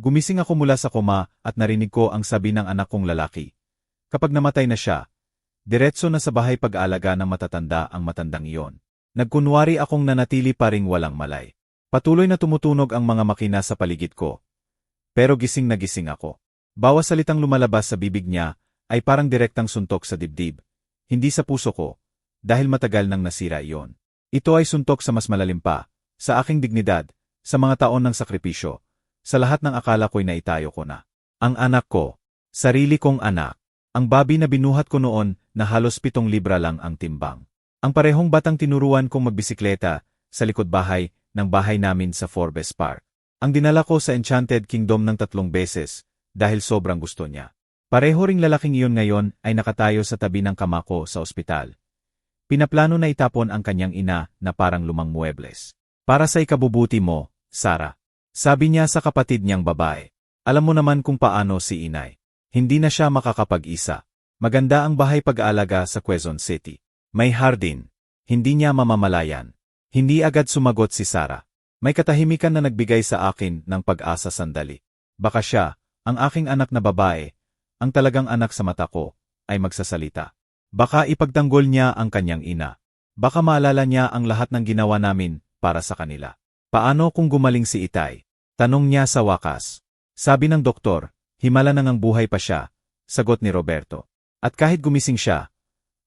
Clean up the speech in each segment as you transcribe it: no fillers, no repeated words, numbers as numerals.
Gumising ako mula sa koma at narinig ko ang sabi ng anak kong lalaki. Kapag namatay na siya, diretso na sa bahay pag-aalaga ng matatanda ang matandang iyon. Nagkunwari akong nanatili pa ring walang malay. Patuloy na tumutunog ang mga makina sa paligid ko. Pero gising na gising ako. Bawas salitang lumalabas sa bibig niya ay parang direktang suntok sa dibdib. Hindi sa puso ko, dahil matagal nang nasira iyon. Ito ay suntok sa mas malalim pa, sa aking dignidad, sa mga taon ng sakripisyo, sa lahat ng akala ko'y naitayo ko na. Ang anak ko, sarili kong anak, ang babi na binuhat ko noon na halos 7 libra lang ang timbang. Ang parehong batang tinuruan kong magbisikleta sa likod bahay ng bahay namin sa Forbes Park. Ang dinala ko sa Enchanted Kingdom ng 3 beses dahil sobrang gusto niya. Pareho ring lalaking iyon ngayon ay nakatayo sa tabi ng kama ko sa ospital. Pinaplano na itapon ang kanyang ina na parang lumang muebles. Para sa ikabubuti mo, Sarah. Sabi niya sa kapatid niyang babae. Alam mo naman kung paano si inay. Hindi na siya makakapag-isa. Maganda ang bahay pag-aalaga sa Quezon City. May hardin. Hindi niya mamamalayan. Hindi agad sumagot si Sarah. May katahimikan na nagbigay sa akin ng pag-asa sandali. Baka siya, ang aking anak na babae, ang talagang anak sa mata ko, ay magsasalita. Baka ipagtanggol niya ang kanyang ina. Baka maalala niya ang lahat ng ginawa namin para sa kanila. Paano kung gumaling si Itay? Tanong niya sa wakas. Sabi ng doktor, himala nang ang buhay pa siya, sagot ni Roberto. At kahit gumising siya,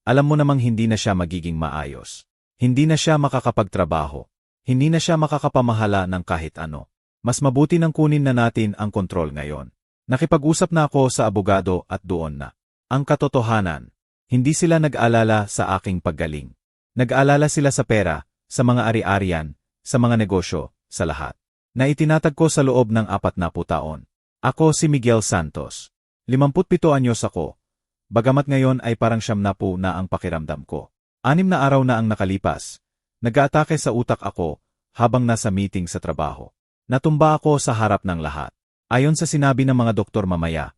alam mo namang hindi na siya magiging maayos. Hindi na siya makakapagtrabaho. Hindi na siya makakapamahala ng kahit ano. Mas mabuti nang kunin na natin ang kontrol ngayon. Nakipag-usap na ako sa abogado at doon na. Ang katotohanan, hindi sila nag-alala sa aking paggaling. Nag-alala sila sa pera, sa mga ari-arian, sa mga negosyo, sa lahat. Na itinatag ko sa loob ng 40 taon. Ako si Miguel Santos. 57 anyos ako. Bagamat ngayon ay parang 70 na ang pakiramdam ko. 6 na araw na ang nakalipas. Nag-aatake sa utak ako habang nasa meeting sa trabaho. Natumba ako sa harap ng lahat. Ayon sa sinabi ng mga doktor mamaya,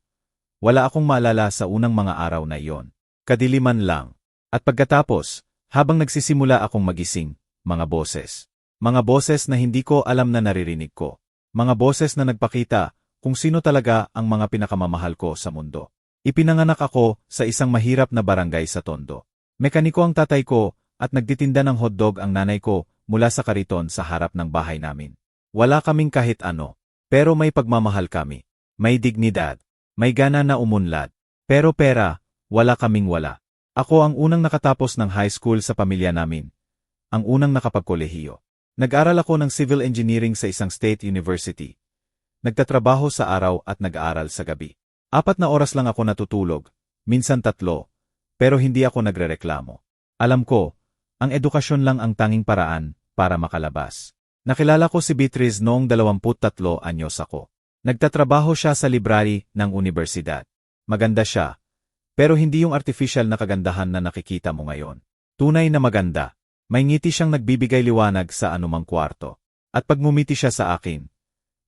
wala akong maalala sa unang mga araw na iyon. Kadiliman lang. At pagkatapos, habang nagsisimula akong magising, mga boses. Mga boses na hindi ko alam na naririnig ko. Mga boses na nagpakita kung sino talaga ang mga pinakamamahal ko sa mundo. Ipinanganak ako sa isang mahirap na barangay sa Tondo. Mekaniko ang tatay ko at nagtitinda ng hotdog ang nanay ko mula sa kariton sa harap ng bahay namin. Wala kaming kahit ano, pero may pagmamahal kami. May dignidad. May gana na umunlad. Pero pera, wala kaming wala. Ako ang unang nakatapos ng high school sa pamilya namin. Ang unang nakapagkolehiyo. Nag-aral ako ng civil engineering sa isang state university. Nagtatrabaho sa araw at nag-aaral sa gabi. 4 na oras lang ako natutulog, minsan 3, pero hindi ako nagrereklamo. Alam ko, ang edukasyon lang ang tanging paraan para makalabas. Nakilala ko si Beatriz noong 23 anyos ako. Nagtatrabaho siya sa library ng universidad. Maganda siya. Pero hindi yung artificial na kagandahan na nakikita mo ngayon. Tunay na maganda. May ngiti siyang nagbibigay liwanag sa anumang kwarto. At pag ngumiti siya sa akin,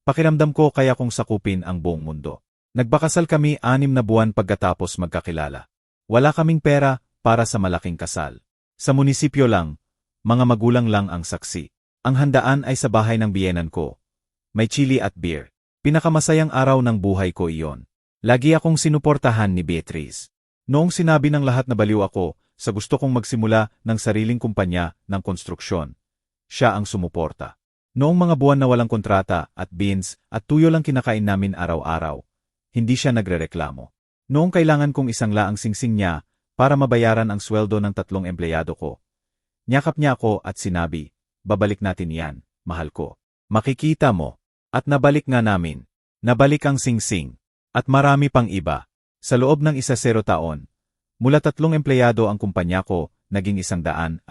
pakiramdam ko kaya kong sakupin ang buong mundo. Nagbakasal kami 6 na buwan pagkatapos magkakilala. Wala kaming pera para sa malaking kasal. Sa munisipyo lang, mga magulang lang ang saksi. Ang handaan ay sa bahay ng biyenan ko. May chili at beer. Pinakamasayang araw ng buhay ko iyon. Lagi akong sinuportahan ni Beatriz. Noong sinabi ng lahat na baliw ako sa gusto kong magsimula ng sariling kumpanya ng konstruksyon, siya ang sumuporta. Noong mga buwan na walang kontrata at beans at tuyo lang kinakain namin araw-araw, hindi siya nagrereklamo. Noong kailangan kong isang laang singsing niya para mabayaran ang sweldo ng 3 empleyado ko, niyakap niya ako at sinabi, babalik natin yan, mahal ko. Makikita mo. At nabalik nga namin. Nabalik ang singsing. At marami pang iba. Sa loob ng 10 taon, mula 3 empleyado ang kumpanya ko, naging 120.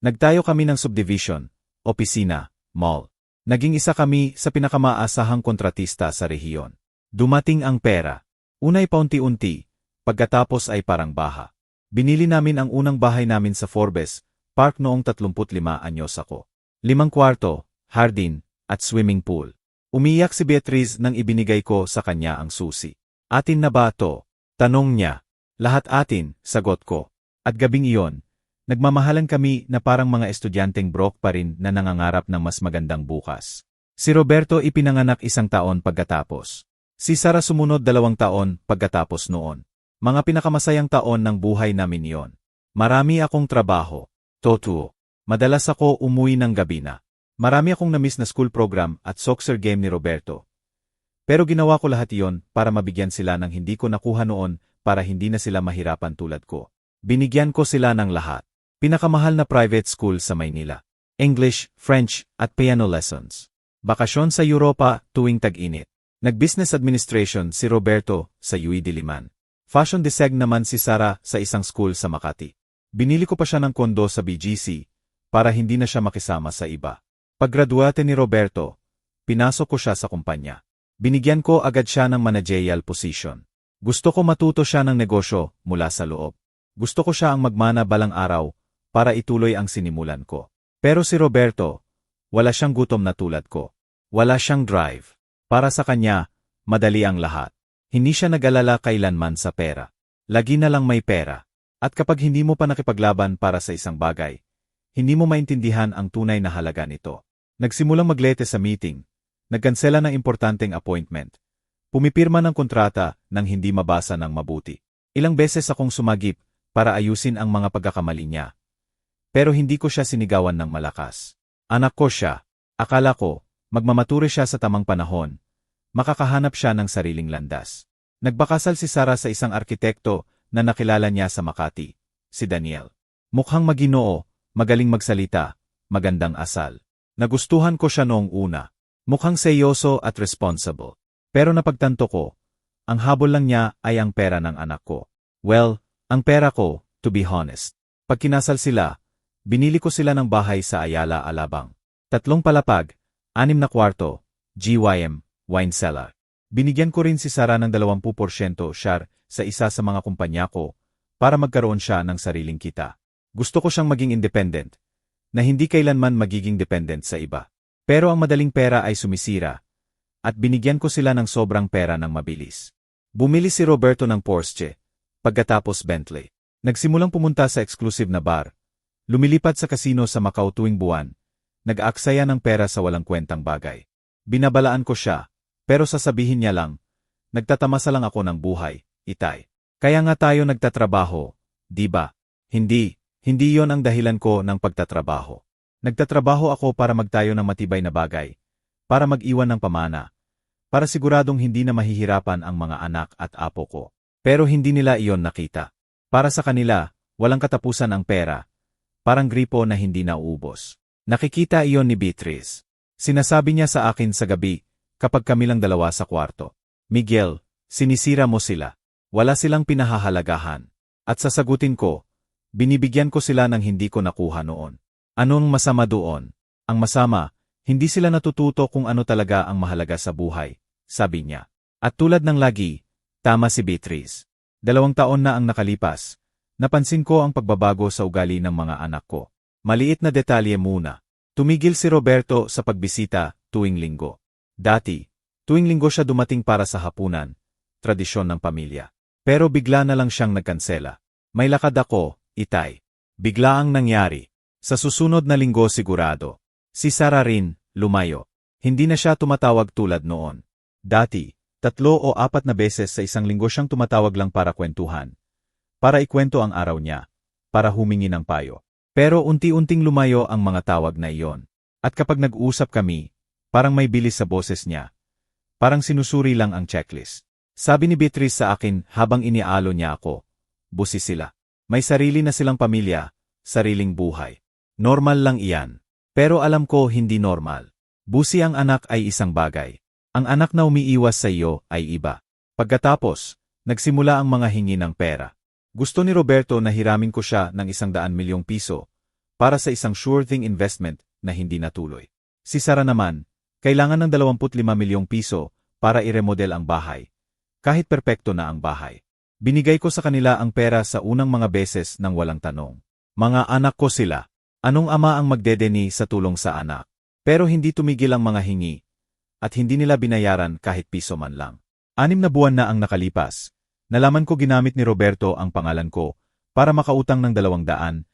Nagtayo kami ng subdivision, opisina, mall. Naging isa kami sa pinakamaasahang kontratista sa rehiyon. Dumating ang pera. Unay paunti-unti, pagkatapos ay parang baha. Binili namin ang unang bahay namin sa Forbes Park noong 35 anyos ako. 5 kwarto, hardin, at swimming pool. Umiyak si Beatriz nang ibinigay ko sa kanya ang susi. Atin na ba to? Tanong niya. Lahat atin, sagot ko. At gabing iyon, nagmamahalan kami na parang mga estudyanteng broke pa rin na nangangarap ng mas magandang bukas. Si Roberto ipinanganak 1 taon pagkatapos. Si Sarah sumunod 2 taon pagkatapos noon. Mga pinakamasayang taon ng buhay namin yon. Marami akong trabaho. Totoo. Madalas ako umuwi ng gabi na. Marami akong namiss na school program at soccer game ni Roberto. Pero ginawa ko lahat iyon para mabigyan sila ng hindi ko nakuha noon para hindi na sila mahirapan tulad ko. Binigyan ko sila ng lahat. Pinakamahal na private school sa Maynila. English, French, at piano lessons. Bakasyon sa Europa tuwing tag-init. Nag-business administration si Roberto sa UE Diliman. Fashion design naman si Sarah sa isang school sa Makati. Binili ko pa siya ng kondo sa BGC para hindi na siya makisama sa iba. Paggraduate ni Roberto, pinasok ko siya sa kumpanya. Binigyan ko agad siya ng managerial position. Gusto ko matuto siya ng negosyo mula sa loob. Gusto ko siya ang magmana balang araw para ituloy ang sinimulan ko. Pero si Roberto, wala siyang gutom na tulad ko. Wala siyang drive. Para sa kanya, madali ang lahat. Hindi siya nag-alala kailanman sa pera. Lagi na lang may pera. At kapag hindi mo pa nakipaglaban para sa isang bagay, hindi mo maintindihan ang tunay na halaga nito. Nagsimulang maglete sa meeting. Nagkansela ng importanteng appointment. Pumipirma ng kontrata nang hindi mabasa ng mabuti. Ilang beses akong sumagip para ayusin ang mga pagkakamali niya. Pero hindi ko siya sinigawan ng malakas. Anak ko siya. Akala ko, magmamaturi siya sa tamang panahon. Makakahanap siya ng sariling landas. Nagbakasal si Sarah sa isang arkitekto na nakilala niya sa Makati, si Daniel. Mukhang maginoo, magaling magsalita, magandang asal. Nagustuhan ko siya noong una. Mukhang seryoso at responsible. Pero napagtanto ko, ang habol lang niya ay ang pera ng anak ko. Well, ang pera ko, to be honest. Pag kinasal sila, binili ko sila ng bahay sa Ayala, Alabang. 3 palapag, 6 na kwarto, GYM, wine cellar. Binigyan ko rin si Sarah ng 20% share sa isa sa mga kumpanya ko para magkaroon siya ng sariling kita. Gusto ko siyang maging independent, na hindi kailanman magiging dependent sa iba. Pero ang madaling pera ay sumisira, at binigyan ko sila ng sobrang pera ng mabilis. Bumili si Roberto ng Porsche, pagkatapos Bentley. Nagsimulang pumunta sa exclusive na bar. Lumilipat sa kasino sa Macau tuwing buwan. Nag-aaksaya ng pera sa walang kwentang bagay. Binabalaan ko siya, pero sasabihin niya lang, nagtatamasa lang ako ng buhay, Itay. Kaya nga tayo nagtatrabaho, di ba? Hindi yon ang dahilan ko ng pagtatrabaho. Nagtatrabaho ako para magtayo ng matibay na bagay, para mag-iwan ng pamana, para siguradong hindi na mahihirapan ang mga anak at apo ko. Pero hindi nila iyon nakita. Para sa kanila, walang katapusan ang pera, parang gripo na hindi nauubos. Nakikita iyon ni Beatrice. Sinasabi niya sa akin sa gabi, kapag kami lang dalawa sa kwarto. Miguel, sinisira mo sila. Wala silang pinahahalagahan. At sasagutin ko, binibigyan ko sila ng hindi ko nakuha noon. Anong masama doon? Ang masama, hindi sila natututo kung ano talaga ang mahalaga sa buhay, sabi niya. At tulad ng lagi, tama si Beatrice. 2 taon na ang nakalipas. Napansin ko ang pagbabago sa ugali ng mga anak ko. Maliit na detalye muna. Tumigil si Roberto sa pagbisita tuwing linggo. Dati, tuwing linggo siya dumating para sa hapunan, tradisyon ng pamilya. Pero bigla na lang siyang nagkansela. May lakad ako, Itay. Bigla ang nangyari. Sa susunod na linggo sigurado. Si Sarah rin, lumayo. Hindi na siya tumatawag tulad noon. Dati, 3 o 4 na beses sa isang linggo siyang tumatawag lang para kwentuhan. Para ikwento ang araw niya. Para humingi ng payo. Pero unti-unting lumayo ang mga tawag na iyon. At kapag nag-uusap kami, parang may bilis sa boses niya. Parang sinusuri lang ang checklist. Sabi ni Beatrice sa akin habang inialo niya ako. Busi sila. May sarili na silang pamilya, sariling buhay. Normal lang iyan. Pero alam ko hindi normal. Busi ang anak ay isang bagay. Ang anak na umiiwas sa iyo ay iba. Pagkatapos, nagsimula ang mga hingi ng pera. Gusto ni Roberto na hiramin ko siya ng 100 milyong piso para sa isang sure thing investment na hindi natuloy. Si Sarah naman, kailangan ng 25 milyong piso para i-remodel ang bahay. Kahit perpekto na ang bahay. Binigay ko sa kanila ang pera sa unang mga beses nang walang tanong. Mga anak ko sila. Anong ama ang magdedeni sa tulong sa anak? Pero hindi tumigil ang mga hingi. At hindi nila binayaran kahit piso man lang. 6 na buwan na ang nakalipas. Nalaman ko ginamit ni Roberto ang pangalan ko para makautang ng 250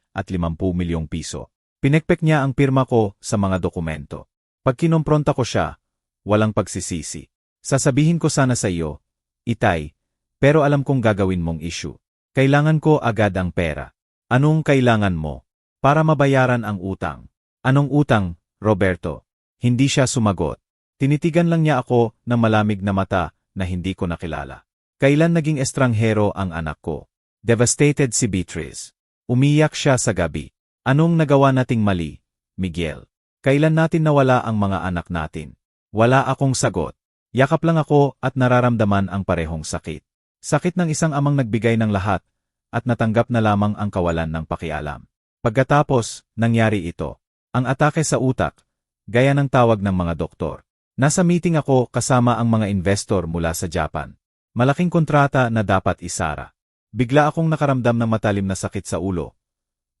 milyong piso. Pinekpek niya ang pirma ko sa mga dokumento. Pag kinompronta ko siya, walang pagsisisi. Sasabihin ko sana sa iyo, Itay, pero alam kong gagawin mong issue. Kailangan ko agad ang pera. Anong kailangan mo? Para mabayaran ang utang. Anong utang, Roberto? Hindi siya sumagot. Tinitigan lang niya ako ng malamig na mata na hindi ko nakilala. Kailan naging estranghero ang anak ko? Devastated si Beatrice. Umiyak siya sa gabi. Anong nagawa nating mali, Miguel? Kailan natin nawala ang mga anak natin? Wala akong sagot. Yakap lang ako at nararamdaman ang parehong sakit. Sakit ng isang amang nagbigay ng lahat at natanggap na lamang ang kawalan ng pakialam. Pagkatapos, nangyari ito. Ang atake sa utak, gaya ng tawag ng mga doktor. Nasa meeting ako kasama ang mga investor mula sa Japan. Malaking kontrata na dapat isara. Bigla akong nakaramdam ng matalim na sakit sa ulo.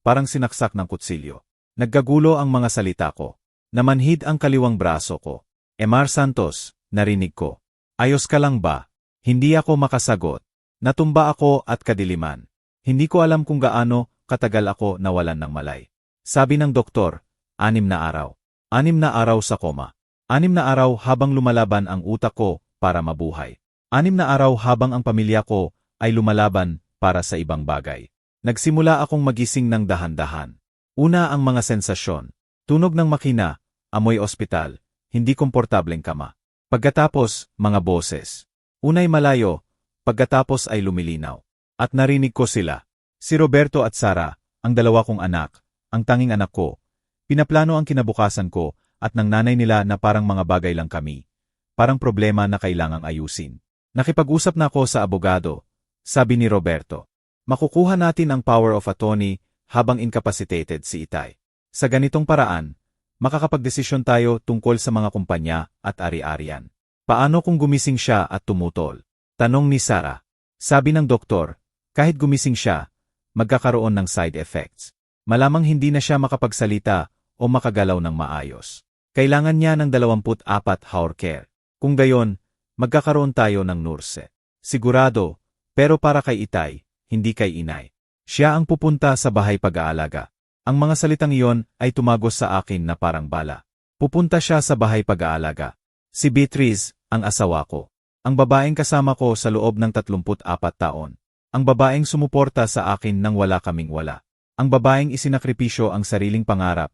Parang sinaksak ng kutsilyo. Nagkagulo ang mga salita ko. Namanhid ang kaliwang braso ko. Emar Santos, narinig ko. Ayos ka lang ba? Hindi ako makasagot. Natumba ako at kadiliman. Hindi ko alam kung gaano katagal ako nawalan ng malay. Sabi ng doktor, 6 na araw. 6 na araw sa koma. 6 na araw habang lumalaban ang utak ko para mabuhay. 6 na araw habang ang pamilya ko ay lumalaban para sa ibang bagay. Nagsimula akong magising ng dahan-dahan. Una ang mga sensasyon. Tunog ng makina, amoy ospital, hindi komportableng kama. Pagkatapos, mga boses. Unay malayo, pagkatapos ay lumilinaw. At narinig ko sila. Si Roberto at Sara, ang dalawa kong anak, ang tanging anak ko. Pinaplano ang kinabukasan ko at ng nanay nila na parang mga bagay lang kami. Parang problema na kailangang ayusin. Nakipag-usap na ako sa abogado, sabi ni Roberto. Makukuha natin ang power of attorney habang incapacitated si Itay. Sa ganitong paraan, makakapagdesisyon tayo tungkol sa mga kumpanya at ari-arian. Paano kung gumising siya at tumutol? Tanong ni Sara. Sabi ng doktor, kahit gumising siya, magkakaroon ng side effects. Malamang hindi na siya makapagsalita o makagalaw ng maayos. Kailangan niya ng 24 hour care. Kung gayon, magkakaroon tayo ng nurse. Sigurado, pero para kay Itay, hindi kay inay. Siya ang pupunta sa bahay pag-aalaga. Ang mga salitang iyon ay tumagos sa akin na parang bala. Pupunta siya sa bahay pag-aalaga. Si Beatrice, ang asawa ko. Ang babaeng kasama ko sa loob ng 34 taon. Ang babaeng sumuporta sa akin nang wala kaming wala. Ang babaeng isinakripisyo ang sariling pangarap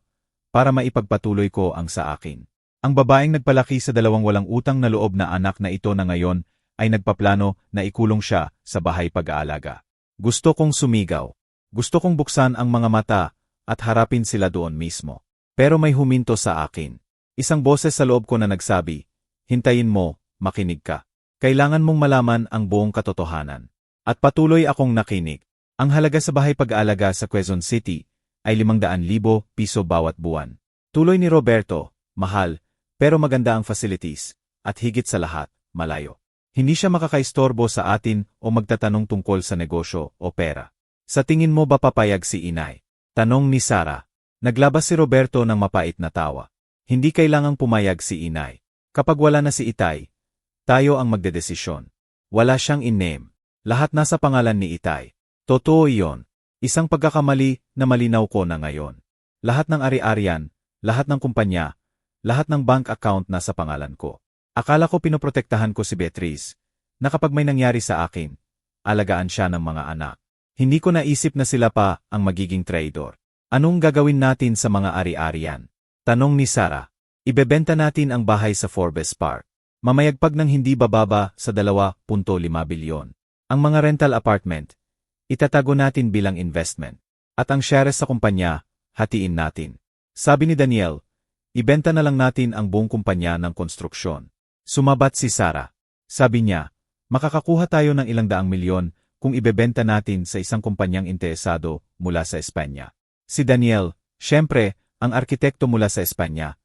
para maipagpatuloy ko ang sa akin. Ang babaeng nagpalaki sa 2 walang utang na loob na anak na ito na ngayon ay nagpaplano na ikulong siya sa bahay pag-aalaga. Gusto kong sumigaw. Gusto kong buksan ang mga mata at harapin sila doon mismo. Pero may huminto sa akin. Isang boses sa loob ko na nagsabi, hintayin mo, makinig ka. Kailangan mong malaman ang buong katotohanan. At patuloy akong nakinig. Ang halaga sa bahay pag-aalaga sa Quezon City ay 500,000 piso bawat buwan. Tuloy ni Roberto, mahal, pero maganda ang facilities, at higit sa lahat, malayo. Hindi siya makakaistorbo sa atin o magtatanong tungkol sa negosyo o pera. Sa tingin mo ba papayag si inay? Tanong ni Sara. Naglabas si Roberto ng mapait na tawa. Hindi kailangang pumayag si inay. Kapag wala na si Itay, tayo ang magdedesisyon. Wala siyang in-name. Lahat nasa pangalan ni Itay. Totoo iyon. Isang pagkakamali na malinaw ko na ngayon. Lahat ng ari-arian, lahat ng kumpanya, lahat ng bank account nasa pangalan ko. Akala ko pinoprotektahan ko si Beatrice, na kapag may nangyari sa akin, alagaan siya ng mga anak. Hindi ko naisip na sila pa ang magiging traidor. Anong gagawin natin sa mga ari-arian? Tanong ni Sara. Ibebenta natin ang bahay sa Forbes Park. Mamayagpag ng hindi bababa sa 2.5 bilyon. Ang mga rental apartment, itatago natin bilang investment. At ang shares sa kumpanya, hatiin natin. Sabi ni Daniel, ibenta na lang natin ang buong kumpanya ng konstruksyon. Sumabat si Sara. Sabi niya, makakakuha tayo ng ilang daang milyon kung ibebenta natin sa isang kumpanyang interesado mula sa Espanya. Si Daniel, syempre, ang arkitekto mula sa Espanya,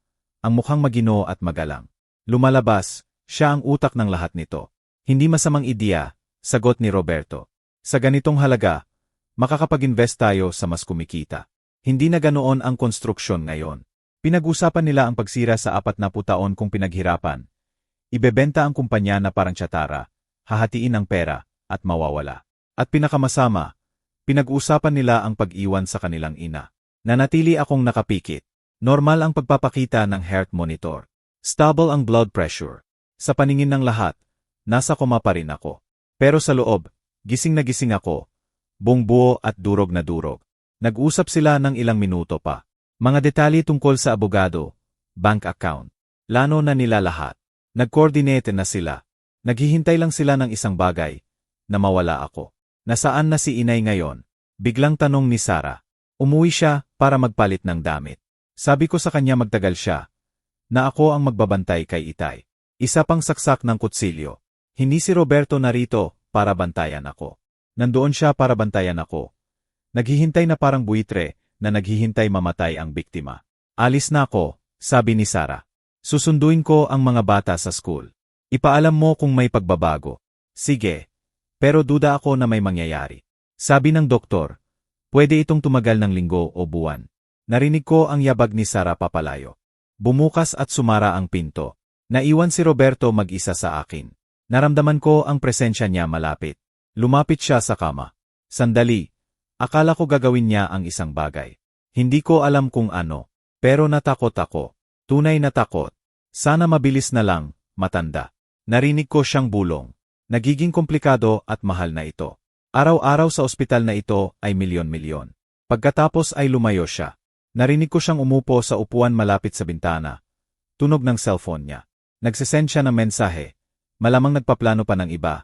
ang mukhang maginoo at magalang. Lumalabas, siya ang utak ng lahat nito. Hindi masamang ideya, sagot ni Roberto. Sa ganitong halaga, makakapag-invest tayo sa mas kumikita. Hindi na ganoon ang konstruksyon ngayon. Pinag-usapan nila ang pagsira sa 40 taon kung pinaghirapan. Ibebenta ang kumpanya na parang tsatara, hahatiin ang pera, at mawawala. At pinakamasama, pinag-usapan nila ang pag-iwan sa kanilang ina. Nanatili akong nakapikit. Normal ang pagpapakita ng heart monitor. Stable ang blood pressure. Sa paningin ng lahat, nasa koma pa rin ako. Pero sa loob, gising na gising ako. Buong buo at durog na durog. Nag-usap sila ng ilang minuto pa. Mga detalye tungkol sa abogado, bank account. Plano na nila lahat. Nag-coordinate na sila. Naghihintay lang sila ng isang bagay, na mawala ako. Nasaan na si inay ngayon? Biglang tanong ni Sarah. Umuwi siya para magpalit ng damit. Sabi ko sa kanya magtagal siya, na ako ang magbabantay kay itay. Isa pang saksak ng kutsilyo. Hindi si Roberto narito para bantayan ako. Nandoon siya para bantayan ako. Naghihintay na parang buitre na naghihintay mamatay ang biktima. Alis na ako, sabi ni Sarah. Susunduin ko ang mga bata sa school. Ipaalam mo kung may pagbabago. Sige, pero duda ako na may mangyayari. Sabi ng doktor, pwede itong tumagal ng linggo o buwan. Narinig ko ang yabag ni Sarah papalayo. Bumukas at sumara ang pinto. Naiwan si Roberto mag-isa sa akin. Naramdaman ko ang presensya niya malapit. Lumapit siya sa kama. Sandali. Akala ko gagawin niya ang isang bagay. Hindi ko alam kung ano. Pero natakot ako. Tunay na takot. Sana mabilis na lang, matanda. Narinig ko siyang bulong. Nagiging komplikado at mahal na ito. Araw-araw sa ospital na ito ay milyon-milyon. Pagkatapos ay lumayo siya. Narinig ko siyang umupo sa upuan malapit sa bintana. Tunog ng cellphone niya. Nagsisend siya ng mensahe. Malamang nagpaplano pa ng iba.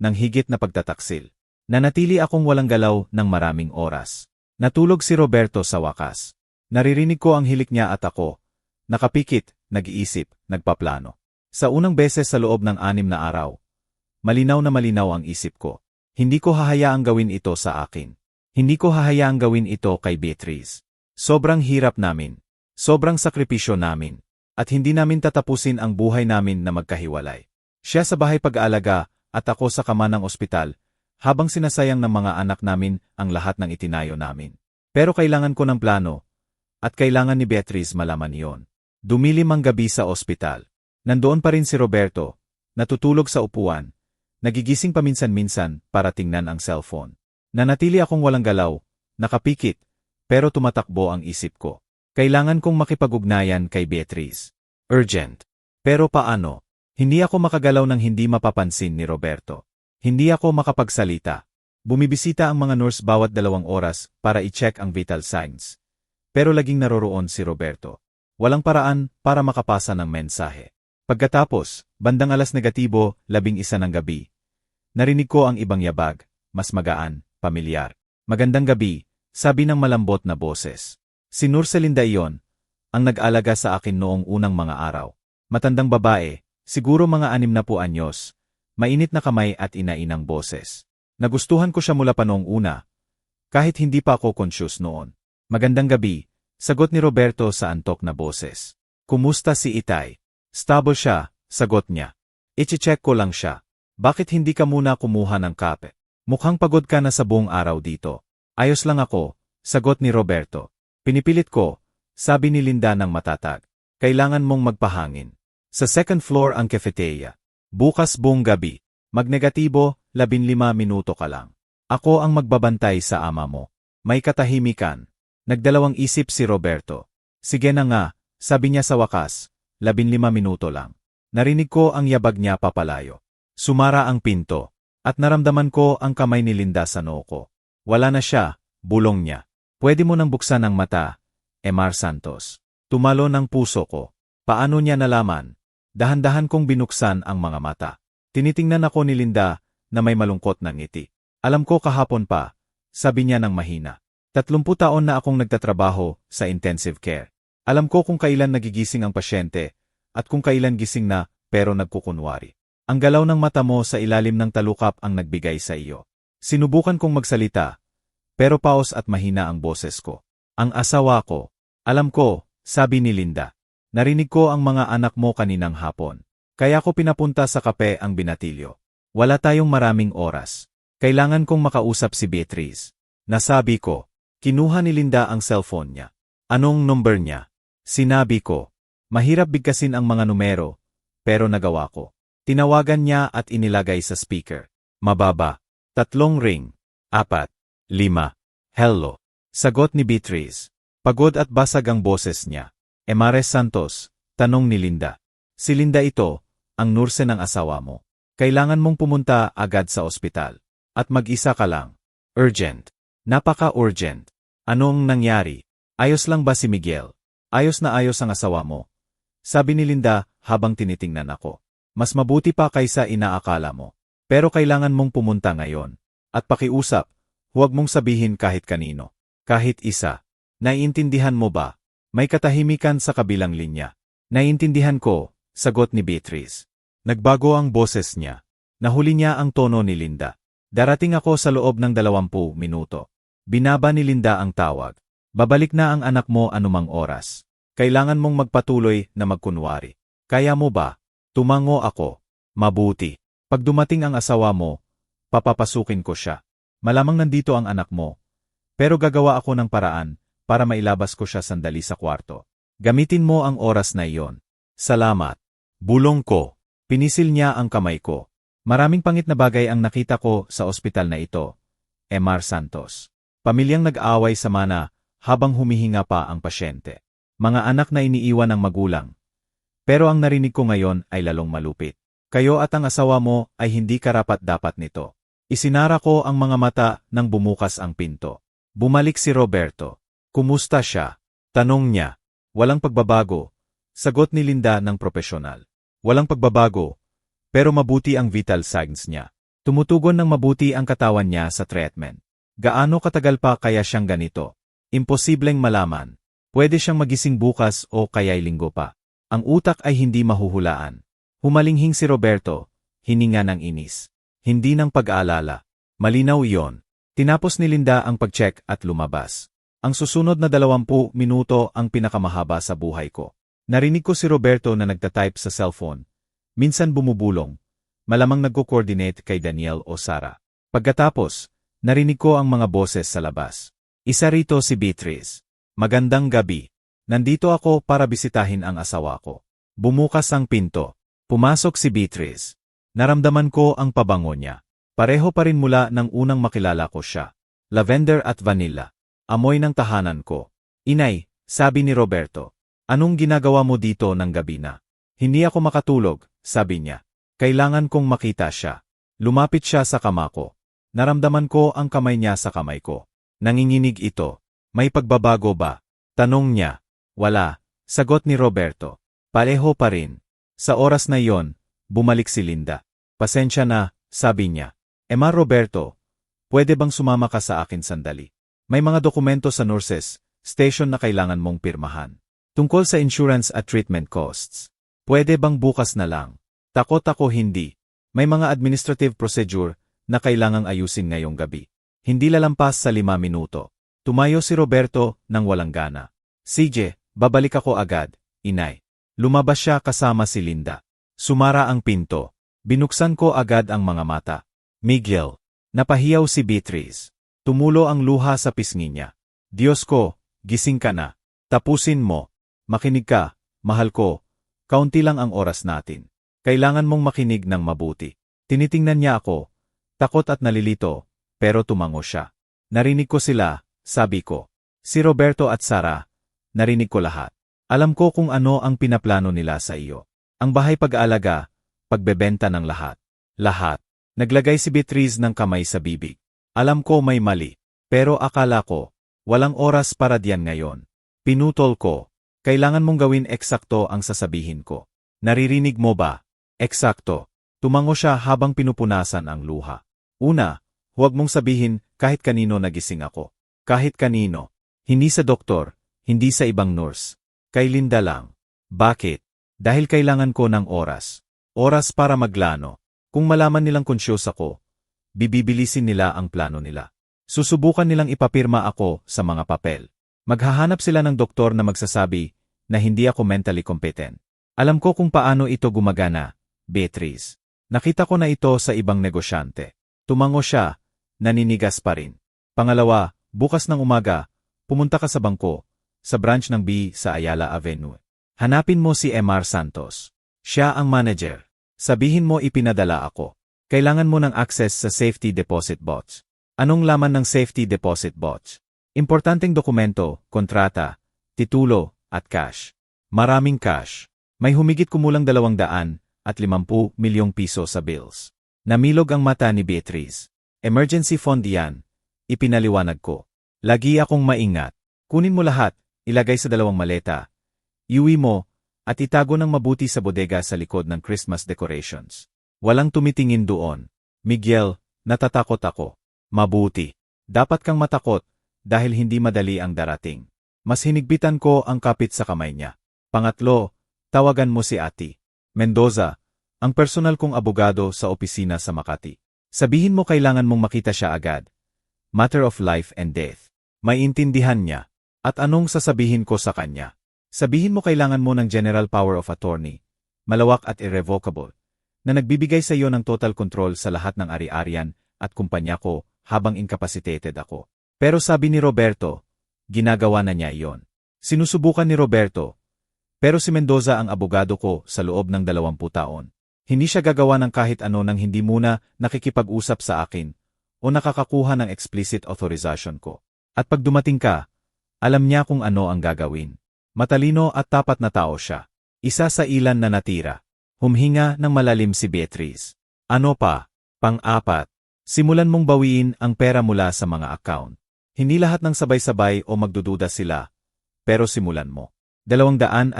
Ng higit na pagtataksil. Nanatili akong walang galaw ng maraming oras. Natulog si Roberto sa wakas. Naririnig ko ang hilik niya at ako. Nakapikit, nag-iisip, nagpaplano. Sa unang beses sa loob ng 6 na araw. Malinaw na malinaw ang isip ko. Hindi ko hahayaang gawin ito sa akin. Hindi ko hahayaang gawin ito kay Beatrice. Sobrang hirap namin. Sobrang sakripisyo namin. At hindi namin tatapusin ang buhay namin na magkahiwalay. Siya sa bahay pag-aalaga at ako sa kama ng ospital, habang sinasayang ng mga anak namin ang lahat ng itinayo namin. Pero kailangan ko ng plano. At kailangan ni Beatrice malaman iyon. Dumilim ang gabi sa ospital. Nandoon pa rin si Roberto, natutulog sa upuan. Nagigising paminsan-minsan para tingnan ang cellphone. Nanatili akong walang galaw, nakapikit, pero tumatakbo ang isip ko. Kailangan kong makipag-ugnayan kay Beatrice. Urgent. Pero paano? Hindi ako makagalaw ng hindi mapapansin ni Roberto. Hindi ako makapagsalita. Bumibisita ang mga nurse bawat 2 oras para i-check ang vital signs. Pero laging naroroon si Roberto. Walang paraan para makapasa ng mensahe. Pagkatapos, bandang alas negatibo, 11 ng gabi. Narinig ko ang ibang yabag, mas magaan, pamilyar. Magandang gabi, sabi ng malambot na boses. Si Nurselinda iyon, ang nag-alaga sa akin noong unang mga araw. Matandang babae, siguro mga 60 anyos. Mainit na kamay at inainang boses. Nagustuhan ko siya mula pa noong una. Kahit hindi pa ako conscious noon. Magandang gabi, sagot ni Roberto sa antok na boses. Kumusta si Itay? Stable siya, sagot niya. I-check ko lang siya. Bakit hindi ka muna kumuha ng kape? Mukhang pagod ka na sa buong araw dito. Ayos lang ako, sagot ni Roberto. Pinipilit ko, sabi ni Linda ng matatag. Kailangan mong magpahangin. Sa second floor ang cafeteria. Bukas buong gabi. Magnegatibo, 15 minuto ka lang. Ako ang magbabantay sa ama mo. May katahimikan. Nagdalawang isip si Roberto. Sige na nga, sabi niya sa wakas. 15 minuto lang. Narinig ko ang yabag niya papalayo. Sumara ang pinto. At naramdaman ko ang kamay ni Linda sa noo ko. Wala na siya, bulong niya. Pwede mo nang buksan ang mata, Emar Santos. Tumalo ng puso ko. Paano niya nalaman? Dahan-dahan kong binuksan ang mga mata. Tinitingnan ako ni Linda na may malungkot na ngiti. Alam ko kahapon pa, sabi niya ng mahina. 30 taon na akong nagtatrabaho sa intensive care. Alam ko kung kailan nagigising ang pasyente at kung kailan gising na pero nagkukunwari. Ang galaw ng mata mo sa ilalim ng talukap ang nagbigay sa iyo. Sinubukan kong magsalita, pero paos at mahina ang boses ko. Ang asawa ko. Alam ko, sabi ni Linda. Narinig ko ang mga anak mo kaninang hapon. Kaya ko pinapunta sa kape ang binatilyo. Wala tayong maraming oras. Kailangan kong makausap si Beatrice. Nasabi ko. Kinuha ni Linda ang cellphone niya. Anong number niya? Sinabi ko. Mahirap bigkasin ang mga numero, pero nagawa ko. Tinawagan niya at inilagay sa speaker. Mababa. 3 ring. 4. 5. Hello. Sagot ni Beatrice. Pagod at basag ang boses niya. Emares Santos, tanong ni Linda. Si Linda ito, ang nurse ng asawa mo. Kailangan mong pumunta agad sa ospital. At mag-isa ka lang. Urgent. Napaka-urgent. Anong nangyari? Ayos lang ba si Miguel? Ayos na ayos ang asawa mo. Sabi ni Linda habang tinitingnan ako. Mas mabuti pa kaysa inaakala mo. Pero kailangan mong pumunta ngayon. At pakiusap, huwag mong sabihin kahit kanino. Kahit isa. Naiintindihan mo ba? May katahimikan sa kabilang linya. Naiintindihan ko, sagot ni Beatrice. Nagbago ang boses niya. Nahuli niya ang tono ni Linda. Darating ako sa loob ng 20 minuto. Binaba ni Linda ang tawag. Babalik na ang anak mo anumang oras. Kailangan mong magpatuloy na magkunwari. Kaya mo ba? Tumango ako. Mabuti. Pag dumating ang asawa mo, papapasukin ko siya. Malamang nandito ang anak mo. Pero gagawa ako ng paraan para mailabas ko siya sandali sa kwarto. Gamitin mo ang oras na iyon. Salamat. Bulong ko. Pinisil niya ang kamay ko. Maraming pangit na bagay ang nakita ko sa ospital na ito. Emar Santos. Pamilyang nag-aaway sa mana habang humihinga pa ang pasyente. Mga anak na iniiwan ng magulang. Pero ang narinig ko ngayon ay lalong malupit. Kayo at ang asawa mo ay hindi karapat-dapat nito. Isinara ko ang mga mata nang bumukas ang pinto. Bumalik si Roberto. Kumusta siya? Tanong niya. Walang pagbabago. Sagot ni Linda ng propesyonal. Walang pagbabago, pero mabuti ang vital signs niya. Tumutugon ng mabuti ang katawan niya sa treatment. Gaano katagal pa kaya siyang ganito? Imposibleng malaman. Pwede siyang magising bukas o kaya'y linggo pa. Ang utak ay hindi mahuhulaan. Humalinghing si Roberto, hininga ng inis. Hindi ng pag-aalala. Malinaw iyon. Tinapos ni Linda ang pag-check at lumabas. Ang susunod na 20 minuto ang pinakamahaba sa buhay ko. Narinig ko si Roberto na nagtatype sa cellphone. Minsan bumubulong. Malamang nagko-coordinate kay Daniel o Sara. Pagkatapos, narinig ko ang mga boses sa labas. Isa rito si Beatrice. Magandang gabi. Nandito ako para bisitahin ang asawa ko. Bumukas ang pinto. Pumasok si Beatrice. Naramdaman ko ang pabango niya. Pareho pa rin mula nang unang makilala ko siya. Lavender at vanilla. Amoy ng tahanan ko. Inay, sabi ni Roberto. Anong ginagawa mo dito ng gabi na? Hindi ako makatulog, sabi niya. Kailangan kong makita siya. Lumapit siya sa kama ko. Naramdaman ko ang kamay niya sa kamay ko. Nanginginig ito. May pagbabago ba? Tanong niya. Wala, sagot ni Roberto. Pareho pa rin. Sa oras na iyon, bumalik si Linda. Pasensya na, sabi niya. Emma Roberto, pwede bang sumama ka sa akin sandali? May mga dokumento sa nurses station na kailangan mong pirmahan. Tungkol sa insurance at treatment costs. Pwede bang bukas na lang? Takot ako hindi. May mga administrative procedure na kailangang ayusin ngayong gabi. Hindi lalampas sa 5 minuto. Tumayo si Roberto nang walang gana. Sige, babalik ako agad, inay. Lumabas siya kasama si Linda. Sumara ang pinto. Binuksan ko agad ang mga mata. Miguel. Napahiyaw si Beatrice. Tumulo ang luha sa pisngi niya. Diyos ko, gising ka na. Tapusin mo. Makinig ka, mahal ko. Kaunti lang ang oras natin. Kailangan mong makinig ng mabuti. Tinitingnan niya ako. Takot at nalilito, pero tumango siya. Narinig ko sila, sabi ko. Si Roberto at Sara, narinig ko lahat. Alam ko kung ano ang pinaplano nila sa iyo. Ang bahay pag-aalaga, pagbebenta ng lahat. Lahat. Naglagay si Beatrice ng kamay sa bibig. Alam ko may mali, pero akala ko, walang oras para diyan ngayon. Pinutol ko. Kailangan mong gawin eksakto ang sasabihin ko. Naririnig mo ba? Eksakto. Tumango siya habang pinupunasan ang luha. Una, huwag mong sabihin kahit kanino nagising ako. Kahit kanino. Hindi sa doktor, hindi sa ibang nurse. Kay Linda lang. Bakit? Dahil kailangan ko ng oras. Oras para maglano. Kung malaman nilang konsyos ako, bibibilisin nila ang plano nila. Susubukan nilang ipapirma ako sa mga papel. Maghahanap sila ng doktor na magsasabi na hindi ako mentally competent. Alam ko kung paano ito gumagana, Beatrice. Nakita ko na ito sa ibang negosyante. Tumango siya, naninigas pa rin. Pangalawa, bukas ng umaga, pumunta ka sa bangko, sa branch ng B sa Ayala Avenue. Hanapin mo si Emar Santos. Siya ang manager. Sabihin mo ipinadala ako. Kailangan mo ng access sa safety deposit box. Anong laman ng safety deposit box? Importanteng dokumento, kontrata, titulo, at cash. Maraming cash. May humigit kumulang 250 milyong piso sa bills. Namilog ang mata ni Beatriz. Emergency fund yan. Ipinaliwanag ko. Lagi akong maingat. Kunin mo lahat, ilagay sa 2 maleta. Iuwi mo, at itago ng mabuti sa bodega sa likod ng Christmas decorations. Walang tumitingin doon. Miguel, natatakot ako. Mabuti. Dapat kang matakot, dahil hindi madali ang darating. Mas hinigpitan ko ang kapit sa kamay niya. Pangatlo, tawagan mo si Ati Mendoza, ang personal kong abogado sa opisina sa Makati. Sabihin mo kailangan mong makita siya agad. Matter of life and death. May intindihan niya. At anong sasabihin ko sa kanya? Sabihin mo kailangan mo ng general power of attorney, malawak at irrevocable, na nagbibigay sa iyo ng total control sa lahat ng ari-arian at kumpanya ko habang incapacitated ako. Pero sabi ni Roberto, ginagawa na niya iyon. Sinusubukan ni Roberto. Pero si Mendoza ang abogado ko sa loob ng 20 taon. Hindi siya gagawa ng kahit ano nang hindi muna nakikipag-usap sa akin o nakakakuha ng explicit authorization ko. At pag dumating ka, alam niya kung ano ang gagawin. Matalino at tapat na tao siya. Isa sa ilan na natira. Humhinga ng malalim si Beatriz. Ano pa? Pang-apat. Simulan mong bawiin ang pera mula sa mga account. Hindi lahat ng sabay-sabay o magdududa sila. Pero simulan mo. 250,000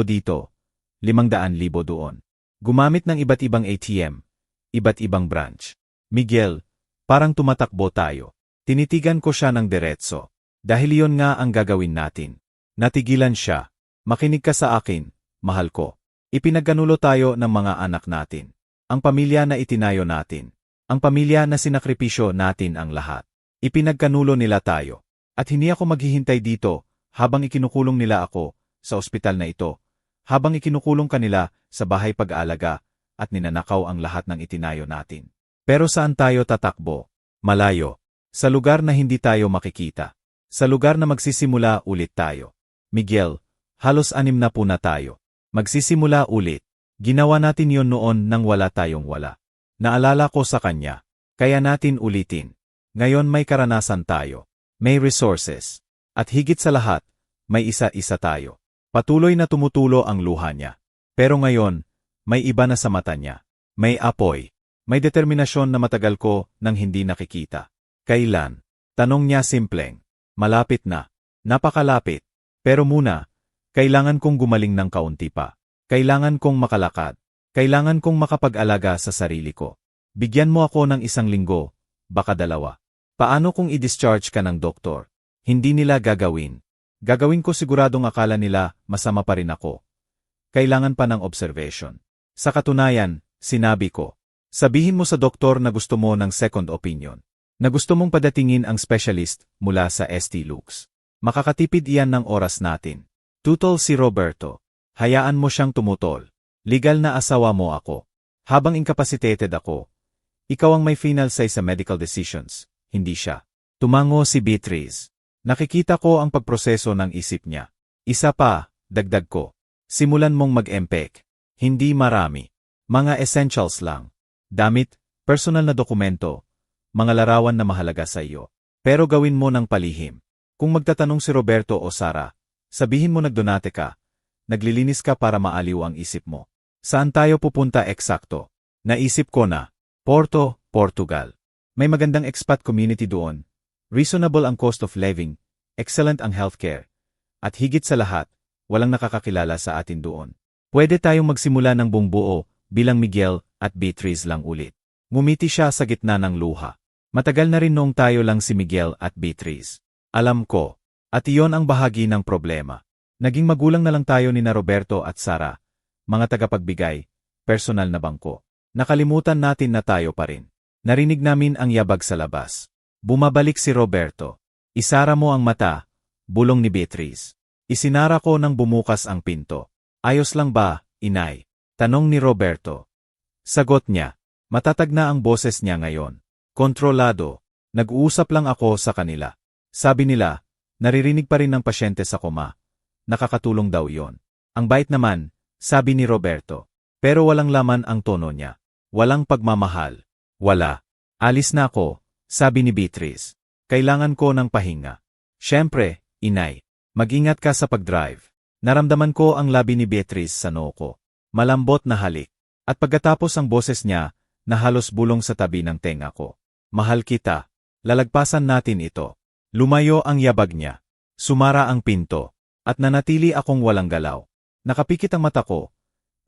dito. 500,000 doon. Gumamit ng iba't ibang ATM. Iba't ibang branch. Miguel, parang tumatakbo tayo. Tinitigan ko siya ng diretso. Dahil iyon nga ang gagawin natin. Natigilan siya. Makinig ka sa akin, mahal ko. Ipinagkanulo tayo ng mga anak natin. Ang pamilya na itinayo natin. Ang pamilya na sinakripisyo natin ang lahat. Ipinagkanulo nila tayo. At hindi ako maghihintay dito habang ikinukulong nila ako sa ospital na ito. Habang ikinukulong kanila sa bahay pag-aalaga at ninanakaw ang lahat ng itinayo natin. Pero saan tayo tatakbo? Malayo. Sa lugar na hindi tayo makikita. Sa lugar na magsisimula ulit tayo. Miguel, halos 60 na tayo. Magsisimula ulit. Ginawa natin yon noon nang wala tayong wala. Naalala ko sa kanya. Kaya natin ulitin. Ngayon may karanasan tayo. May resources. At higit sa lahat, may isa-isa tayo. Patuloy na tumutulo ang luha niya. Pero ngayon, may iba na sa mata niya. May apoy. May determinasyon na matagal ko nang hindi nakikita. Kailan? Tanong niya simpleng. Malapit na. Napakalapit. Pero muna, kailangan kong gumaling ng kaunti pa. Kailangan kong makalakad. Kailangan kong makapag-alaga sa sarili ko. Bigyan mo ako ng 1 linggo, baka 2. Paano kung i-discharge ka ng doktor? Hindi nila gagawin. Gagawin ko siguradong akala nila masama pa rin ako. Kailangan pa ng observation. Sa katunayan, sinabi ko, sabihin mo sa doktor na gusto mo ng second opinion. Na gusto mong padatingin ang specialist mula sa ST Lux. Makakatipid iyan ng oras natin. Tutol si Roberto. Hayaan mo siyang tumutol. Legal na asawa mo ako. Habang incapacitated ako, ikaw ang may final say sa medical decisions, hindi siya. Tumango si Beatriz. Nakikita ko ang pagproseso ng isip niya. Isa pa, dagdag ko. Simulan mong mag-MPEC. Hindi marami. Mga essentials lang. Damit, personal na dokumento, mga larawan na mahalaga sa iyo. Pero gawin mo ng palihim. Kung magtatanong si Roberto o Sara, sabihin mo nagdonate ka, naglilinis ka para maaliw ang isip mo. Saan tayo pupunta eksakto? Naisip ko na, Porto, Portugal. May magandang expat community doon, reasonable ang cost of living, excellent ang healthcare, at higit sa lahat, walang nakakakilala sa atin doon. Pwede tayong magsimula ng buong buo bilang Miguel at Beatriz lang ulit. Ngumiti siya sa gitna ng luha. Matagal na rin noong tayo lang si Miguel at Beatriz. Alam ko. At iyon ang bahagi ng problema. Naging magulang na lang tayo ni na Roberto at Sara. Mga tagapagbigay, personal na bangko. Nakalimutan natin na tayo pa rin. Narinig namin ang yabag sa labas. Bumabalik si Roberto. Isara mo ang mata, bulong ni Beatriz. Isinara ko nang bumukas ang pinto. Ayos lang ba, inay? Tanong ni Roberto. Sagot niya. Matatag na ang boses niya ngayon. Kontrolado. Nag-uusap lang ako sa kanila. Sabi nila, naririnig pa rin ng pasyente sa koma. Nakakatulong daw yon. Ang bait naman, sabi ni Roberto. Pero walang laman ang tono niya. Walang pagmamahal. Wala. Alis na ako, sabi ni Beatriz. Kailangan ko ng pahinga. Siyempre, inay. Mag-ingat ka sa pag-drive. Naramdaman ko ang labi ni Beatrice sa noo ko. Malambot na halik. At pagkatapos ang boses niya, na halos bulong sa tabi ng tenga ko. Mahal kita. Lalagpasan natin ito. Lumayo ang yabag niya. Sumara ang pinto. At nanatili akong walang galaw. Nakapikit ang mata ko.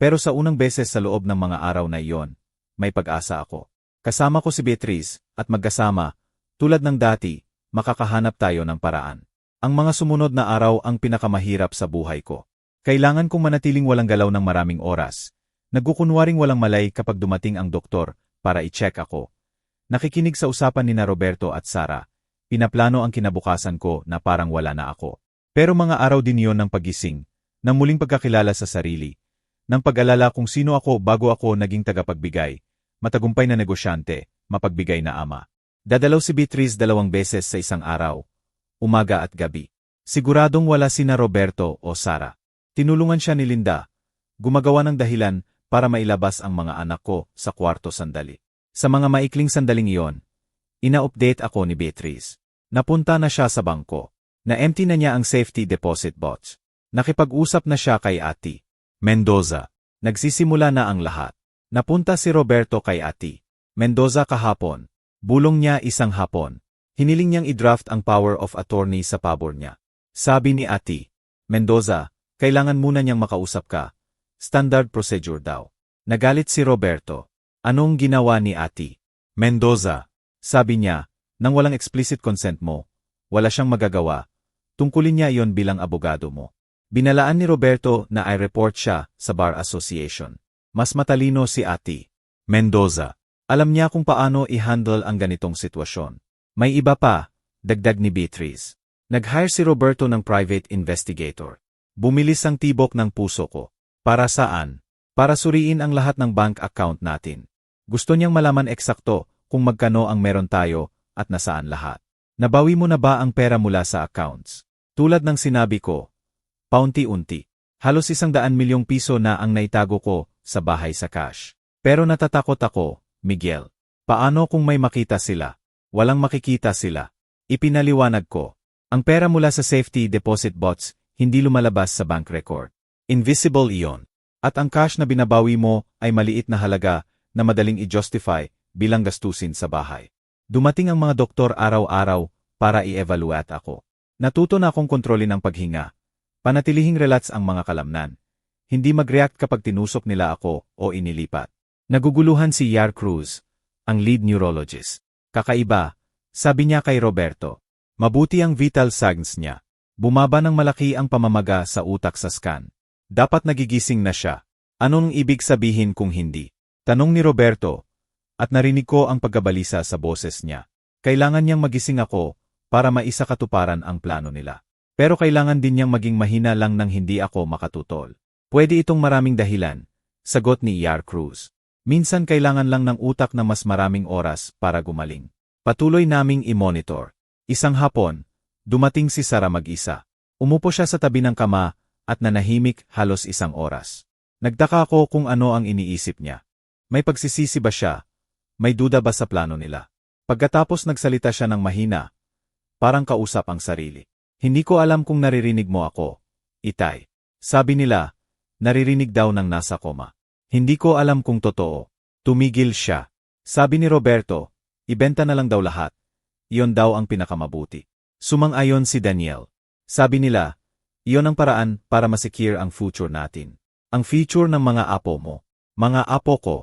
Pero sa unang beses sa loob ng mga araw na iyon, may pag-asa ako. Kasama ko si Beatrice, at magkasama, tulad ng dati, makakahanap tayo ng paraan. Ang mga sumunod na araw ang pinakamahirap sa buhay ko. Kailangan kong manatiling walang galaw ng maraming oras. Nagkukunwaring walang malay kapag dumating ang doktor para i-check ako. Nakikinig sa usapan ni Roberto at Sara. Pinaplano ang kinabukasan ko na parang wala na ako. Pero mga araw din iyon ng pagising, ng muling pagkakilala sa sarili, ng pag-alala kung sino ako bago ako naging tagapagbigay, matagumpay na negosyante, mapagbigay na ama. Dadalaw si Beatrice 2 beses sa isang araw. Umaga at gabi. Siguradong wala sina Roberto o Sara. Tinulungan siya ni Linda. Gumagawa ng dahilan para mailabas ang mga anak ko sa kwarto sandali. Sa mga maikling sandaling iyon, ina-update ako ni Beatrice. Napunta na siya sa bangko. Na-empty na niya ang safety deposit box. Nakipag-usap na siya kay Ati Mendoza. Nagsisimula na ang lahat. Napunta si Roberto kay Ati Mendoza kahapon. Bulong niya isang hapon. Hiniling niyang i-draft ang power of attorney sa pabor niya. Sabi ni Ati Mendoza, kailangan muna niyang makausap ka. Standard procedure daw. Nagalit si Roberto. Anong ginawa ni Ati Mendoza? Sabi niya, nang walang explicit consent mo, wala siyang magagawa. Tungkulin niya iyon bilang abogado mo. Binalaan ni Roberto na i-report siya sa Bar Association. Mas matalino si Ati Mendoza. Alam niya kung paano i-handle ang ganitong sitwasyon. May iba pa, dagdag ni Beatrice. Nag-hire si Roberto ng private investigator. Bumilis ang tibok ng puso ko. Para saan? Para suriin ang lahat ng bank account natin. Gusto niyang malaman eksakto kung magkano ang meron tayo at nasaan lahat. Nabawi mo na ba ang pera mula sa accounts? Tulad ng sinabi ko, paunti-unti. Halos 100 milyong piso na ang naitago ko sa bahay sa cash. Pero natatakot ako, Miguel. Paano kung may makita sila? Walang makikita sila. Ipinaliwanag ko. Ang pera mula sa safety deposit box, hindi lumalabas sa bank record. Invisible iyon. At ang cash na binabawi mo ay maliit na halaga na madaling i-justify bilang gastusin sa bahay. Dumating ang mga doktor araw-araw para i-evaluate ako. Natuto na akong kontrolin ang paghinga. Panatilihing relax ang mga kalamnan. Hindi mag-react kapag tinusok nila ako o inilipat. Naguguluhan si Yar Cruz, ang lead neurologist. Kakaiba, sabi niya kay Roberto. Mabuti ang vital signs niya. Bumaba ng malaki ang pamamaga sa utak sa scan. Dapat nagigising na siya. Anong ibig sabihin kung hindi? Tanong ni Roberto. At narinig ko ang pagkabalisa sa boses niya. Kailangan niyang magising ako para maisakatuparan ang plano nila. Pero kailangan din niyang maging mahina lang nang hindi ako makatutol. Pwede itong maraming dahilan, sagot ni Yar Cruz. Minsan kailangan lang ng utak na mas maraming oras para gumaling. Patuloy naming i-monitor. Isang hapon, dumating si Sara mag-isa. Umupo siya sa tabi ng kama at nanahimik halos 1 oras. Nagtaka ako kung ano ang iniisip niya. May pagsisisi ba siya? May duda ba sa plano nila? Pagkatapos nagsalita siya ng mahina, parang kausap ang sarili. Hindi ko alam kung naririnig mo ako, Itay. Sabi nila, naririnig daw ng nasa koma. Hindi ko alam kung totoo. Tumigil siya. Sabi ni Roberto, ibenta na lang daw lahat. Iyon daw ang pinakamabuti. Sumang-ayon si Daniel. Sabi nila, iyon ang paraan para masecure ang future natin. Ang future ng mga apo mo. Mga apo ko.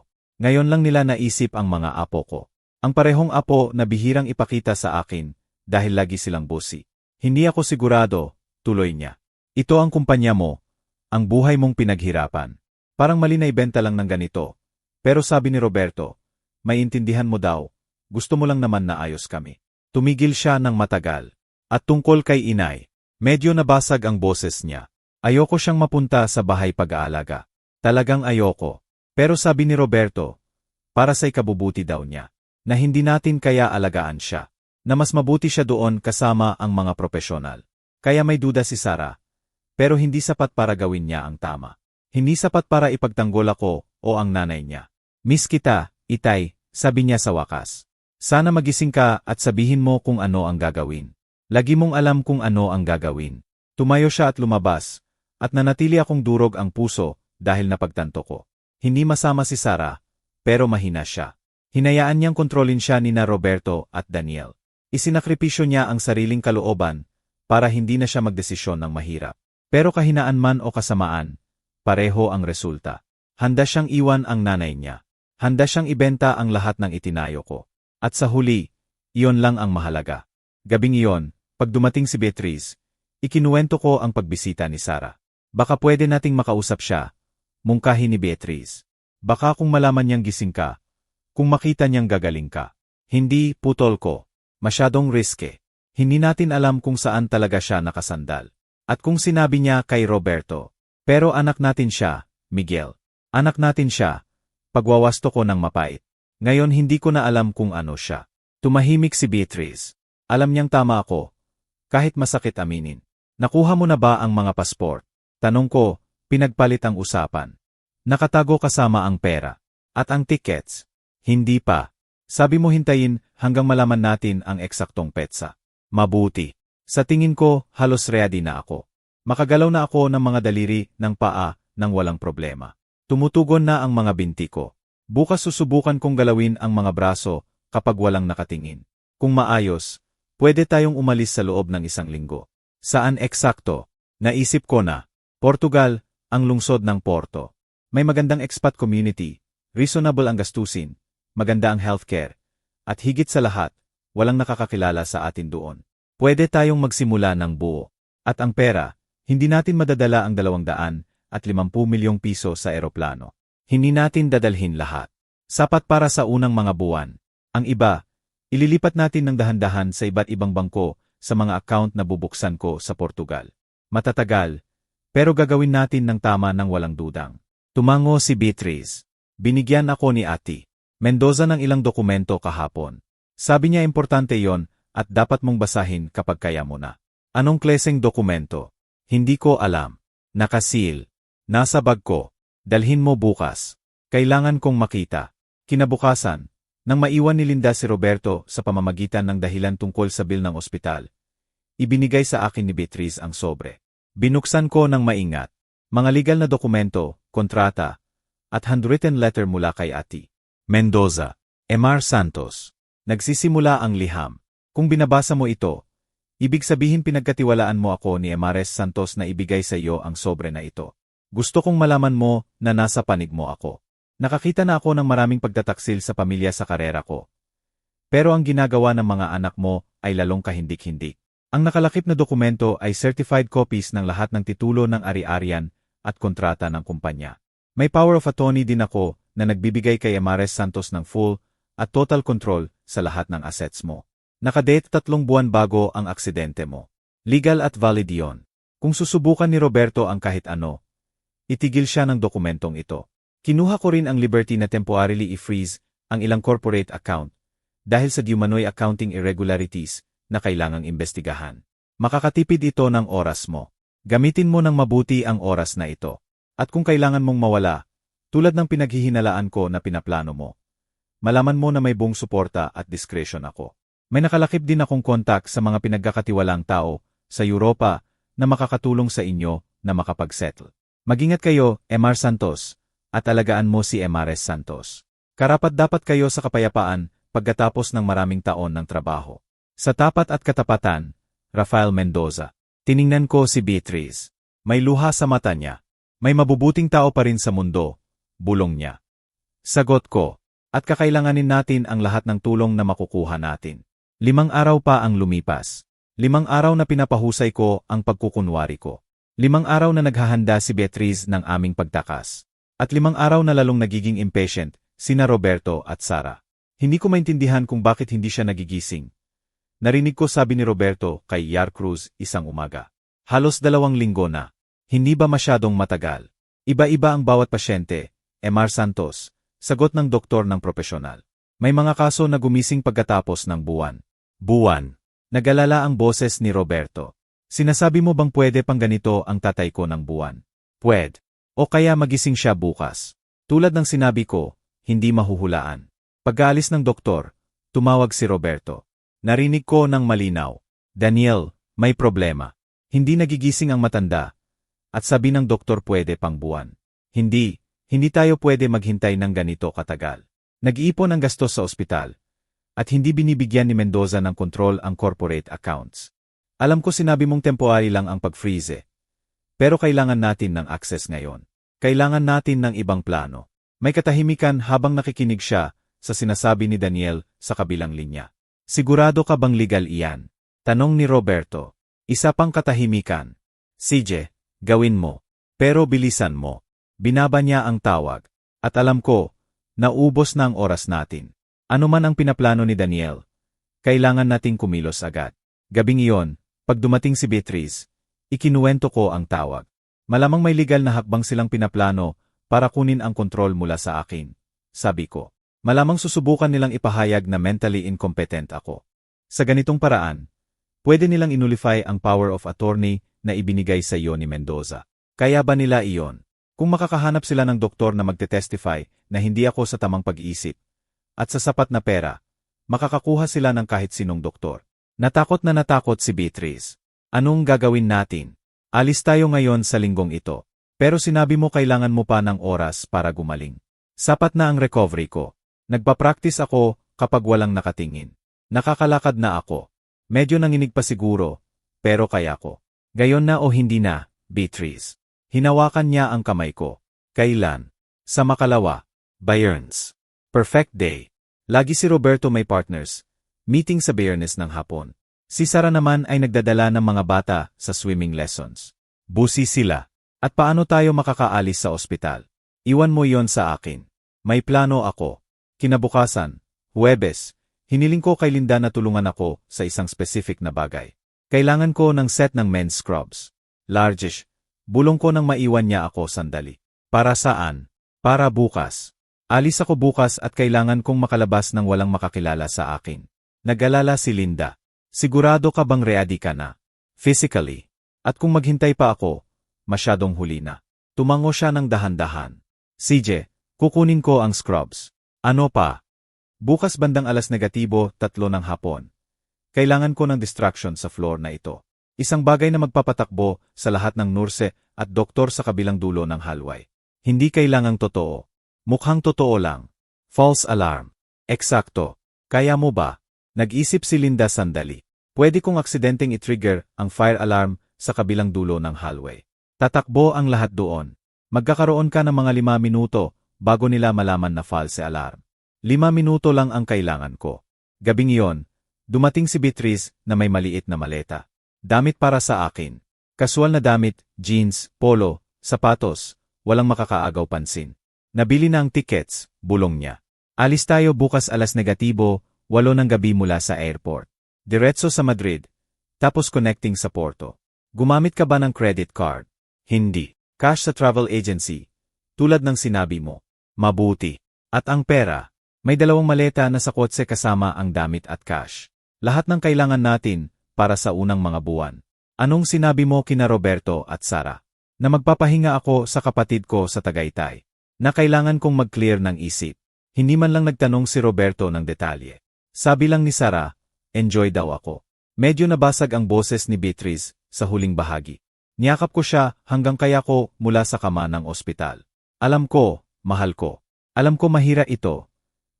Ngayon lang nila naisip ang mga apo ko. Ang parehong apo na bihirang ipakita sa akin dahil lagi silang bossy. Hindi ako sigurado, tuloy niya. Ito ang kumpanya mo, ang buhay mong pinaghirapan. Parang mali na ibenta lang ng ganito. Pero sabi ni Roberto, may intindihan mo daw, gusto mo lang naman na ayos kami. Tumigil siya ng matagal. At tungkol kay inay, medyo nabasag ang boses niya. Ayoko siyang mapunta sa bahay pag-aalaga. Talagang ayoko. Pero sabi ni Roberto, para sa ikabubuti daw niya, na hindi natin kaya alagaan siya. Na mas mabuti siya doon kasama ang mga profesional. Kaya may duda si Sara. Pero hindi sapat para gawin niya ang tama. Hindi sapat para ipagtanggol ako o ang nanay niya. Miss kita, Itay, sabi niya sa wakas. Sana magising ka at sabihin mo kung ano ang gagawin. Lagi mong alam kung ano ang gagawin. Tumayo siya at lumabas, At nanatili akong durog ang puso dahil napagtanto ko. Hindi masama si Sarah, pero mahina siya. Hinayaan niyang kontrolin siya ni na Roberto at Daniel. Isinakripisyo niya ang sariling kalooban para hindi na siya magdesisyon ng mahirap. Pero kahinaan man o kasamaan, pareho ang resulta. Handa siyang iwan ang nanay niya. Handa siyang ibenta ang lahat ng itinayo ko. At sa huli, iyon lang ang mahalaga. Gabing iyon, pag dumating si Beatriz, ikinuwento ko ang pagbisita ni Sarah. Baka pwede nating makausap siya, mungkahi ni Beatriz. Baka kung malaman niyang gising ka, kung makita niyang gagaling ka. Hindi, putol ko. Masyadong riske. Hindi natin alam kung saan talaga siya nakasandal. At kung sinabi niya kay Roberto, pero anak natin siya, Miguel. Anak natin siya. Pagwawasto ko ng mapait. Ngayon hindi ko na alam kung ano siya. Tumahimik si Beatriz. Alam niyang tama ako. Kahit masakit aminin. Nakuha mo na ba ang mga pasport? Tanong ko, pinagpalit ang usapan. Nakatago kasama ang pera. At ang tickets? Hindi pa. Sabi mo hintayin hanggang malaman natin ang eksaktong petsa. Mabuti. Sa tingin ko, halos ready na ako. Makagalaw na ako ng mga daliri ng paa nang walang problema. Tumutugon na ang mga binti ko. Bukas susubukan kong galawin ang mga braso kapag walang nakatingin. Kung maayos, pwede tayong umalis sa loob ng 1 linggo. Saan eksakto? Naisip ko na. Portugal, ang lungsod ng Porto. May magandang expat community, reasonable ang gastusin, maganda ang healthcare, at higit sa lahat, walang nakakakilala sa atin doon. Pwede tayong magsimula ng buo. At ang pera, hindi natin madadala ang 250 milyong piso sa eroplano. Hindi natin dadalhin lahat. Sapat para sa unang mga buwan. Ang iba, ililipat natin ng dahan-dahan sa iba't ibang bangko sa mga account na bubuksan ko sa Portugal. Matatagal, pero gagawin natin ng tama ng walang dudang. Tumango si Beatriz. Binigyan ako ni Ate Mendoza ng ilang dokumento kahapon. Sabi niya importante yon at dapat mong basahin kapag kaya mo na. Anong kleseng dokumento? Hindi ko alam. Nakasil. Nasa bag ko. Dalhin mo bukas. Kailangan kong makita. Kinabukasan, nang maiwan ni Linda si Roberto sa pamamagitan ng dahilan tungkol sa bill ng ospital, ibinigay sa akin ni Beatriz ang sobre. Binuksan ko ng maingat. Mga legal na dokumento, kontrata, at handwritten letter mula kay Ate Mendoza. Emar Santos. Nagsisimula ang liham. Kung binabasa mo ito, ibig sabihin pinagkatiwalaan mo ako ni Emares Santos na ibigay sa iyo ang sobre na ito. Gusto kong malaman mo na nasa panig mo ako. Nakakita na ako ng maraming pagtataksil sa pamilya sa karera ko. Pero ang ginagawa ng mga anak mo ay lalong kahindik-hindik. Ang nakalakip na dokumento ay certified copies ng lahat ng titulo ng ari-arian at kontrata ng kumpanya. May power of attorney din ako na nagbibigay kay Emares Santos ng full at total control sa lahat ng assets mo. Nakadate 3 buwan bago ang aksidente mo. Legal at valid yon. Kung susubukan ni Roberto ang kahit ano, itigil siya ng dokumentong ito. Kinuha ko rin ang liberty na temporarily i-freeze ang ilang corporate account dahil sa diumanoy accounting irregularities na kailangang imbestigahan. Makakatipid ito ng oras mo. Gamitin mo ng mabuti ang oras na ito. At kung kailangan mong mawala, tulad ng pinaghihinalaan ko na pinaplano mo, malaman mo na may buong suporta at discretion ako. May nakalakip din akong kontak sa mga pinagkakatiwalang tao sa Europa na makakatulong sa inyo na makapag-settle. Mag-ingat kayo, Emar Santos, at alagaan mo si Emares Santos. Karapat-dapat kayo sa kapayapaan pagkatapos ng maraming taon ng trabaho. Sa tapat at katapatan, Rafael Mendoza. Tiningnan ko si Beatriz. May luha sa mata niya. May mabubuting tao pa rin sa mundo, bulong niya. Sagot ko, at kakailanganin natin ang lahat ng tulong na makukuha natin. 5 araw pa ang lumipas. 5 araw na pinapahusay ko ang pagkukunwari ko. 5 araw na naghahanda si Beatriz ng aming pagtakas. At 5 araw na lalong nagiging impatient, sina Roberto at Sarah. Hindi ko maintindihan kung bakit hindi siya nagigising. Narinig ko sabi ni Roberto kay Yar Cruz isang umaga. Halos 2 linggo na. Hindi ba masyadong matagal? Iba-iba ang bawat pasyente, Emar Santos, sagot ng doktor ng propesyonal. May mga kaso na gumising pagkatapos ng buwan. Buwan. Nagalala ang boses ni Roberto. Sinasabi mo bang pwede pang ganito ang tatay ko ng buwan? Pwede. O kaya magising siya bukas. Tulad ng sinabi ko, hindi mahuhulaan. Pag-aalis ng doktor, tumawag si Roberto. Narinig ko ng malinaw. Daniel, may problema. Hindi nagigising ang matanda. At sabi ng doktor pwede pang buwan. Hindi tayo pwede maghintay ng ganito katagal. Nag-iipon ang gastos sa ospital. At hindi binibigyan ni Mendoza ng kontrol ang corporate accounts. Alam ko sinabi mong temporary lang ang pag-freeze. Pero kailangan natin ng access ngayon. Kailangan natin ng ibang plano. May katahimikan habang nakikinig siya sa sinasabi ni Daniel sa kabilang linya. Sigurado ka bang legal iyan? Tanong ni Roberto. Isa pang katahimikan. CJ, gawin mo. Pero bilisan mo. Binaba niya ang tawag. At alam ko, naubos na ang oras natin. Ano man ang pinaplano ni Daniel, kailangan nating kumilos agad. Gabing iyon, pag dumating si Beatriz, ikinuwento ko ang tawag. Malamang may legal na hakbang silang pinaplano para kunin ang kontrol mula sa akin. Sabi ko, malamang susubukan nilang ipahayag na mentally incompetent ako. Sa ganitong paraan, pwede nilang inulify ang power of attorney na ibinigay sa iyo ni Mendoza. Kaya ba nila iyon? Kung makakahanap sila ng doktor na magte-testify na hindi ako sa tamang pag-iisip, at sa sapat na pera, makakakuha sila ng kahit sinong doktor. Natakot si Beatriz. Anong gagawin natin? Alis tayo ngayon sa linggong ito. Pero sinabi mo kailangan mo pa ng oras para gumaling. Sapat na ang recovery ko. Nagpa-practice ako kapag walang nakatingin. Nakakalakad na ako. Medyo nanginig pa siguro, pero kaya ko. Gayon na o hindi na, Beatriz. Hinawakan niya ang kamay ko. Kailan? Sa makalawa. Bayerns. Perfect day. Lagi si Roberto may partners. Meeting sa Bayernes ng hapon. Si Sara naman ay nagdadala ng mga bata sa swimming lessons. Busy sila. At paano tayo makakaalis sa ospital? Iwan mo yon sa akin. May plano ako. Kinabukasan, Huwebes, hiniling ko kay Linda na tulungan ako sa isang specific na bagay. Kailangan ko ng set ng men's scrubs. Largish. Bulong ko nang maiwan niya ako sandali. Para saan? Para bukas. Alis ako bukas at kailangan kong makalabas ng walang makakilala sa akin. Nag-alala si Linda. Sigurado ka bang ready ka na? Physically. At kung maghintay pa ako, masyadong huli na. Tumango siya ng dahan-dahan. CJ, kukunin ko ang scrubs. Ano pa? Bukas bandang alas negatibo, 3 ng hapon. Kailangan ko ng distraction sa floor na ito. Isang bagay na magpapatakbo sa lahat ng nurse at doktor sa kabilang dulo ng hallway. Hindi kailangang totoo. Mukhang totoo lang. False alarm. Eksakto. Kaya mo ba? Nag-isip si Linda sandali. Pwede kong aksidenteng i-trigger ang fire alarm sa kabilang dulo ng hallway. Tatakbo ang lahat doon. Magkakaroon ka ng mga 5 minuto bago nila malaman na false alarm. 5 minuto lang ang kailangan ko. Gabing iyon, dumating si Beatriz na may maliit na maleta. Damit para sa akin. Kasual na damit, jeans, polo, sapatos, walang makakaagaw pansin. Nabili na ang tickets, bulong niya. Alis tayo bukas alas negatibo, 8 ng gabi mula sa airport. Diretso sa Madrid, tapos connecting sa Porto. Gumamit ka ba ng credit card? Hindi. Cash sa travel agency. Tulad ng sinabi mo. Mabuti. At ang pera, may 2 maleta na sa kotse kasama ang damit at cash. Lahat ng kailangan natin para sa unang mga buwan. Anong sinabi mo kina Roberto at Sara? Na magpapahinga ako sa kapatid ko sa Tagaytay. Na kailangan kong mag-clear ng isip. Hindi man lang nagtanong si Roberto ng detalye. Sabi lang ni Sara, enjoy daw ako. Medyo nabasag ang boses ni Beatriz sa huling bahagi. Niyakap ko siya hanggang kaya ko mula sa kama ng ospital. Alam ko, mahal ko. Alam ko mahirap ito.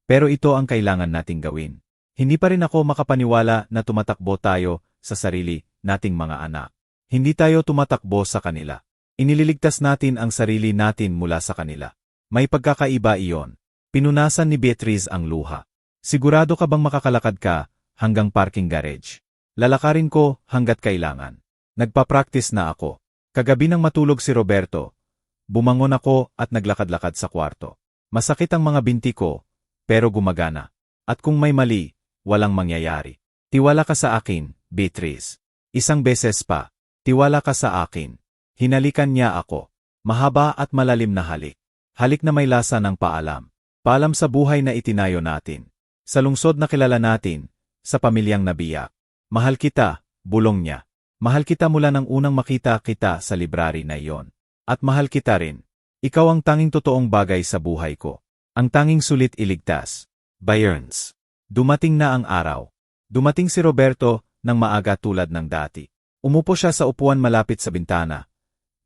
Pero ito ang kailangan nating gawin. Hindi pa rin ako makapaniwala na tumatakbo tayo sa sarili nating mga anak. Hindi tayo tumatakbo sa kanila. Inililigtas natin ang sarili natin mula sa kanila. May pagkakaiba iyon. Pinunasan ni Beatriz ang luha. Sigurado ka bang makakalakad ka hanggang parking garage? Lalakarin ko hanggat kailangan. Nagpa-practice na ako. Kagabi nang matulog si Roberto, bumangon ako at naglakad-lakad sa kwarto. Masakit ang mga binti ko, pero gumagana. At kung may mali, walang mangyayari. Tiwala ka sa akin, Beatriz. Isang beses pa, tiwala ka sa akin. Hinalikan niya ako. Mahaba at malalim na halik. Halik na may lasa ng paalam. Paalam sa buhay na itinayo natin. Sa lungsod na kilala natin, sa pamilyang nabiyak. Mahal kita, bulong niya. Mahal kita mula nang unang makita kita sa library na iyon. At mahal kita rin. Ikaw ang tanging totoong bagay sa buhay ko. Ang tanging sulit iligtas. Bayerns. Dumating na ang araw. Dumating si Roberto nang maaga tulad ng dati. Umupo siya sa upuan malapit sa bintana.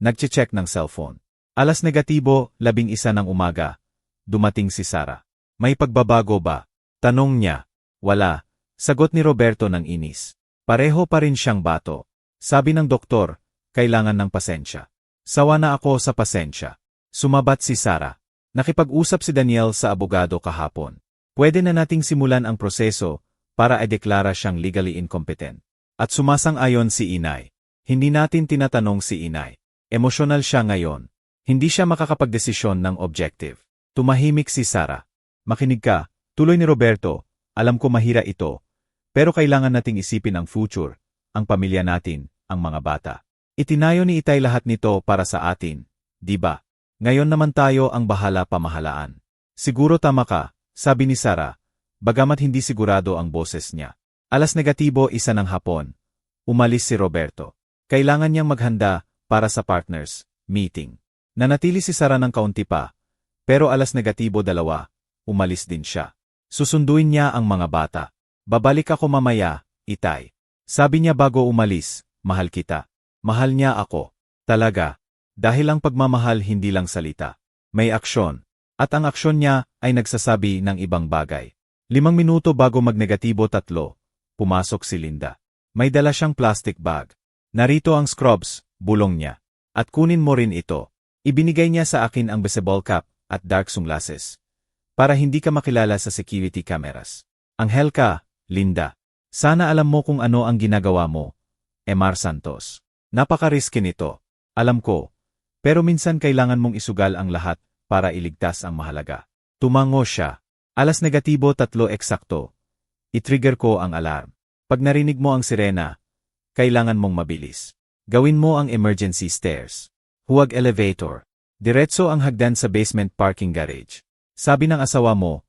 Nagche-check ng cellphone. Alas negatibo, 11 ng umaga. Dumating si Sarah. May pagbabago ba? Tanong niya. Wala. Sagot ni Roberto ng inis. Pareho pa rin siyang bato. Sabi ng doktor, kailangan ng pasensya. Sawa na ako sa pasensya. Sumabat si Sarah. Nakipag-usap si Daniel sa abogado kahapon. Pwede na nating simulan ang proseso para ideklara siyang legally incompetent. At sumasang-ayon si Inay. Hindi natin tinatanong si Inay. Emosyonal siya ngayon. Hindi siya makakapagdesisyon ng objective. Tumahimik si Sarah. Makinig ka, tuloy ni Roberto, alam ko mahira ito. Pero kailangan nating isipin ang future, ang pamilya natin, ang mga bata. Itinayo ni Itay lahat nito para sa atin, di ba? Ngayon naman tayo ang bahala pamahalaan. Siguro tama ka, sabi ni Sarah, bagamat hindi sigurado ang boses niya. Alas negatibo 1 ng hapon. Umalis si Roberto. Kailangan niyang maghanda para sa partners meeting. Nanatili si Sarah ng kaunti pa, pero alas negatibo 2, umalis din siya. Susunduin niya ang mga bata. Babalik ako mamaya, Itay. Sabi niya bago umalis, mahal kita. Mahal niya ako. Talaga. Dahil ang pagmamahal hindi lang salita. May aksyon. At ang aksyon niya ay nagsasabi ng ibang bagay. 5 minuto bago magnegatibo 3, pumasok si Linda. May dala siyang plastic bag. Narito ang scrubs, bulong niya. At kunin mo rin ito. Ibinigay niya sa akin ang baseball cap at dark sunglasses. Para hindi ka makilala sa security cameras. Anghel ka, Linda. Sana alam mo kung ano ang ginagawa mo. Emar Santos. Napaka-risky nito. Alam ko. Pero minsan kailangan mong isugal ang lahat para iligtas ang mahalaga. Tumango siya. Alas negatibo 3 eksakto. I-trigger ko ang alarm. Pag narinig mo ang sirena, kailangan mong mabilis. Gawin mo ang emergency stairs. Huwag elevator. Diretso ang hagdan sa basement parking garage. Sabi ng asawa mo,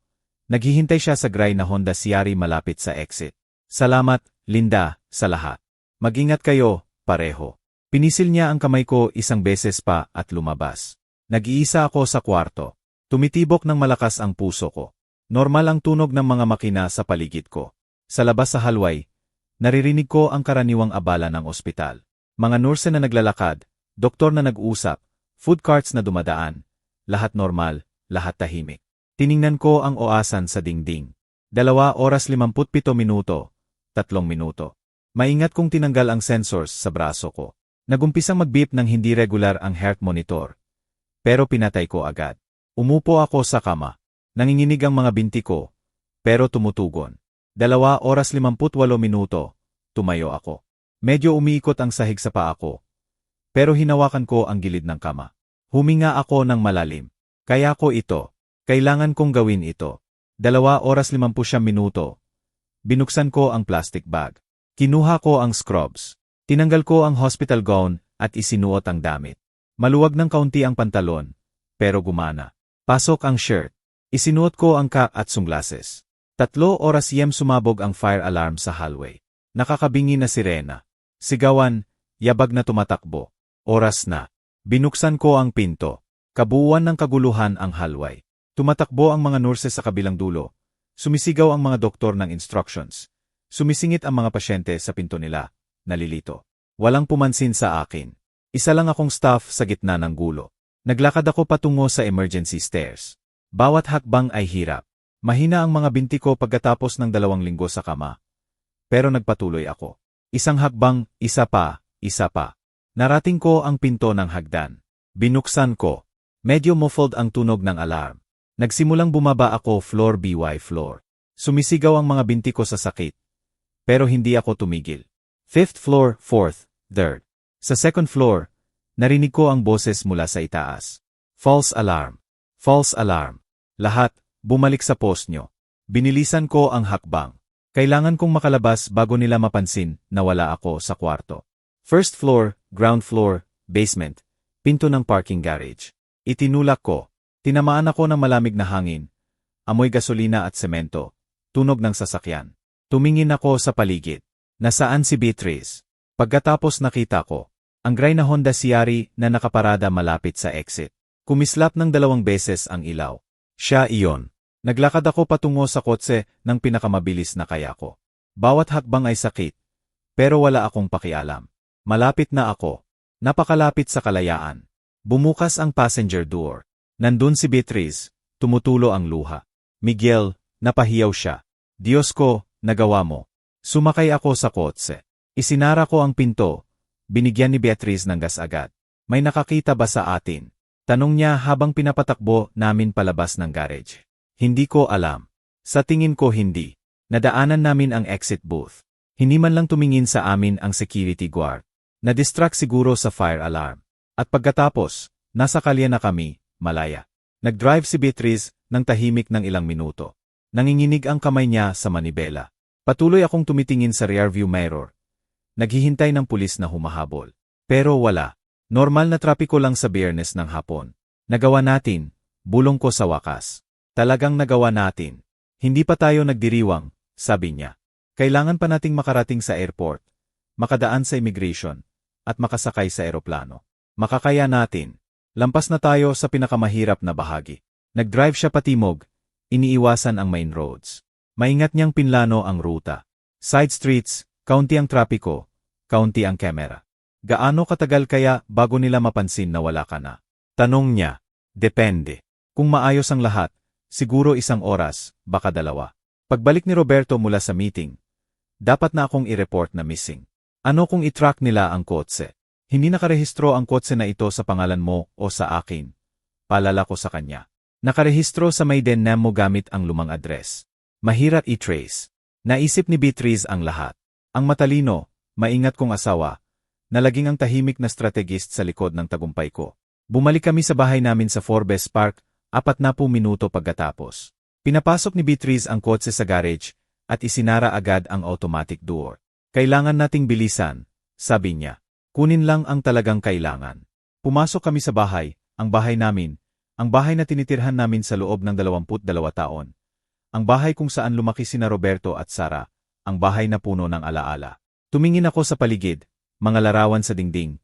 naghihintay siya sa gray na Honda CR malapit sa exit. Salamat, Linda, sa lahat. Mag-ingat kayo, pareho. Pinisil niya ang kamay ko 1 beses pa at lumabas. Nag-iisa ako sa kwarto. Tumitibok ng malakas ang puso ko. Normal ang tunog ng mga makina sa paligid ko. Sa labas sa hallway, naririnig ko ang karaniwang abala ng ospital. Mga nurse na naglalakad, doktor na nag-usap, food carts na dumadaan. Lahat normal, lahat tahimik. Tiningnan ko ang oasan sa dingding. 2 oras 57 minuto, 3 minuto. Maingat kong tinanggal ang sensors sa braso ko. Nagumpisang mag-beep ng hindi regular ang heart monitor. Pero pinatay ko agad. Umupo ako sa kama. Nanginginig ang mga binti ko. Pero tumutugon. 2 oras 58 minuto. Tumayo ako. Medyo umiikot ang sahig sa paa ko. Pero hinawakan ko ang gilid ng kama. Huminga ako ng malalim. Kaya ko ito. Kailangan kong gawin ito. 2 oras 50 minuto. Binuksan ko ang plastic bag. Kinuha ko ang scrubs. Tinanggal ko ang hospital gown at isinuot ang damit. Maluwag ng kaunti ang pantalon, pero gumana. Pasok ang shirt. Isinuot ko ang cap at sunglasses. 3 oras sumabog ang fire alarm sa hallway. Nakakabingi na sirena. Sigawan, yabag na tumatakbo. Oras na. Binuksan ko ang pinto. Kabuuan ng kaguluhan ang hallway. Tumatakbo ang mga nurses sa kabilang dulo. Sumisigaw ang mga doktor ng instructions. Sumisingit ang mga pasyente sa pinto nila. Nalilito. Walang pumansin sa akin. Isa lang akong staff sa gitna ng gulo. Naglakad ako patungo sa emergency stairs. Bawat hakbang ay hirap. Mahina ang mga binti ko pagkatapos ng 2 linggo sa kama. Pero nagpatuloy ako. Isang hakbang, isa pa, isa pa. Narating ko ang pinto ng hagdan. Binuksan ko. Medyo muffled ang tunog ng alarm. Nagsimulang bumaba ako floor by floor. Sumisigaw ang mga binti ko sa sakit. Pero hindi ako tumigil. 5th floor, 4th, 3rd. Sa 2nd floor, narinig ko ang boses mula sa itaas. False alarm. False alarm. Lahat, bumalik sa post nyo. Binilisan ko ang hakbang. Kailangan kong makalabas bago nila mapansin na wala ako sa kwarto. 1st floor, ground floor, basement, pinto ng parking garage. Itinulak ko. Tinamaan ako ng malamig na hangin. Amoy gasolina at semento. Tunog ng sasakyan. Tumingin ako sa paligid. Nasaan si Beatrice? Pagkatapos nakita ko ang gray na Honda CR na nakaparada malapit sa exit. Kumislap ng 2 beses ang ilaw. Siya iyon. Naglakad ako patungo sa kotse ng pinakamabilis na kaya ko. Bawat hakbang ay sakit. Pero wala akong pakialam. Malapit na ako. Napakalapit sa kalayaan. Bumukas ang passenger door. Nandun si Beatriz, tumutulo ang luha. Miguel, napahiyaw siya. Diyos ko, nagawa mo. Sumakay ako sa kotse. Isinara ko ang pinto. Binigyan ni Beatriz ng gas agad. May nakakita ba sa atin? Tanong niya habang pinapatakbo namin palabas ng garage. Hindi ko alam. Sa tingin ko hindi. Nadaanan namin ang exit booth. Hindi man lang tumingin sa amin ang security guard. Na-distract siguro sa fire alarm. At pagkatapos, nasa kalye na kami, malaya. Nag-drive si Beatriz ng tahimik ng ilang minuto. Nanginginig ang kamay niya sa manibela. Patuloy akong tumitingin sa rearview mirror. Naghihintay ng pulis na humahabol. Pero wala. Normal na trapiko lang sa Biyernes ng hapon. Nagawa natin, bulong ko sa wakas. Talagang nagawa natin. Hindi pa tayo nagdiriwang, sabi niya. Kailangan pa nating makarating sa airport, makadaan sa immigration, at makasakay sa eroplano. Makakaya natin. Lampas na tayo sa pinakamahirap na bahagi. Nag-drive siya patimog, iniiwasan ang main roads. Maingat niyang pinlano ang ruta. Side streets, kaunti ang trapiko, kaunti ang kamera. Gaano katagal kaya bago nila mapansin na wala ka na? Tanong niya. Depende. Kung maayos ang lahat, siguro 1 oras, baka 2. Pagbalik ni Roberto mula sa meeting, dapat na akong i-report na missing. Ano kung i-track nila ang kotse? Hindi nakarehistro ang kotse na ito sa pangalan mo o sa akin. Palala ko sa kanya. Nakarehistro sa maiden name mo gamit ang lumang address. Mahirap i-trace. Naisip ni Beatriz ang lahat. Ang matalino, maingat kong asawa, na laging ang tahimik na strategist sa likod ng tagumpay ko. Bumalik kami sa bahay namin sa Forbes Park, 40 minuto pagkatapos. Pinapasok ni Beatriz ang kotse sa garage at isinara agad ang automatic door. Kailangan nating bilisan, sabi niya. Kunin lang ang talagang kailangan. Pumasok kami sa bahay, ang bahay namin, ang bahay na tinitirhan namin sa loob ng 22 taon. Ang bahay kung saan lumaki sina Roberto at Sara, ang bahay na puno ng alaala. Tumingin ako sa paligid, mga larawan sa dingding,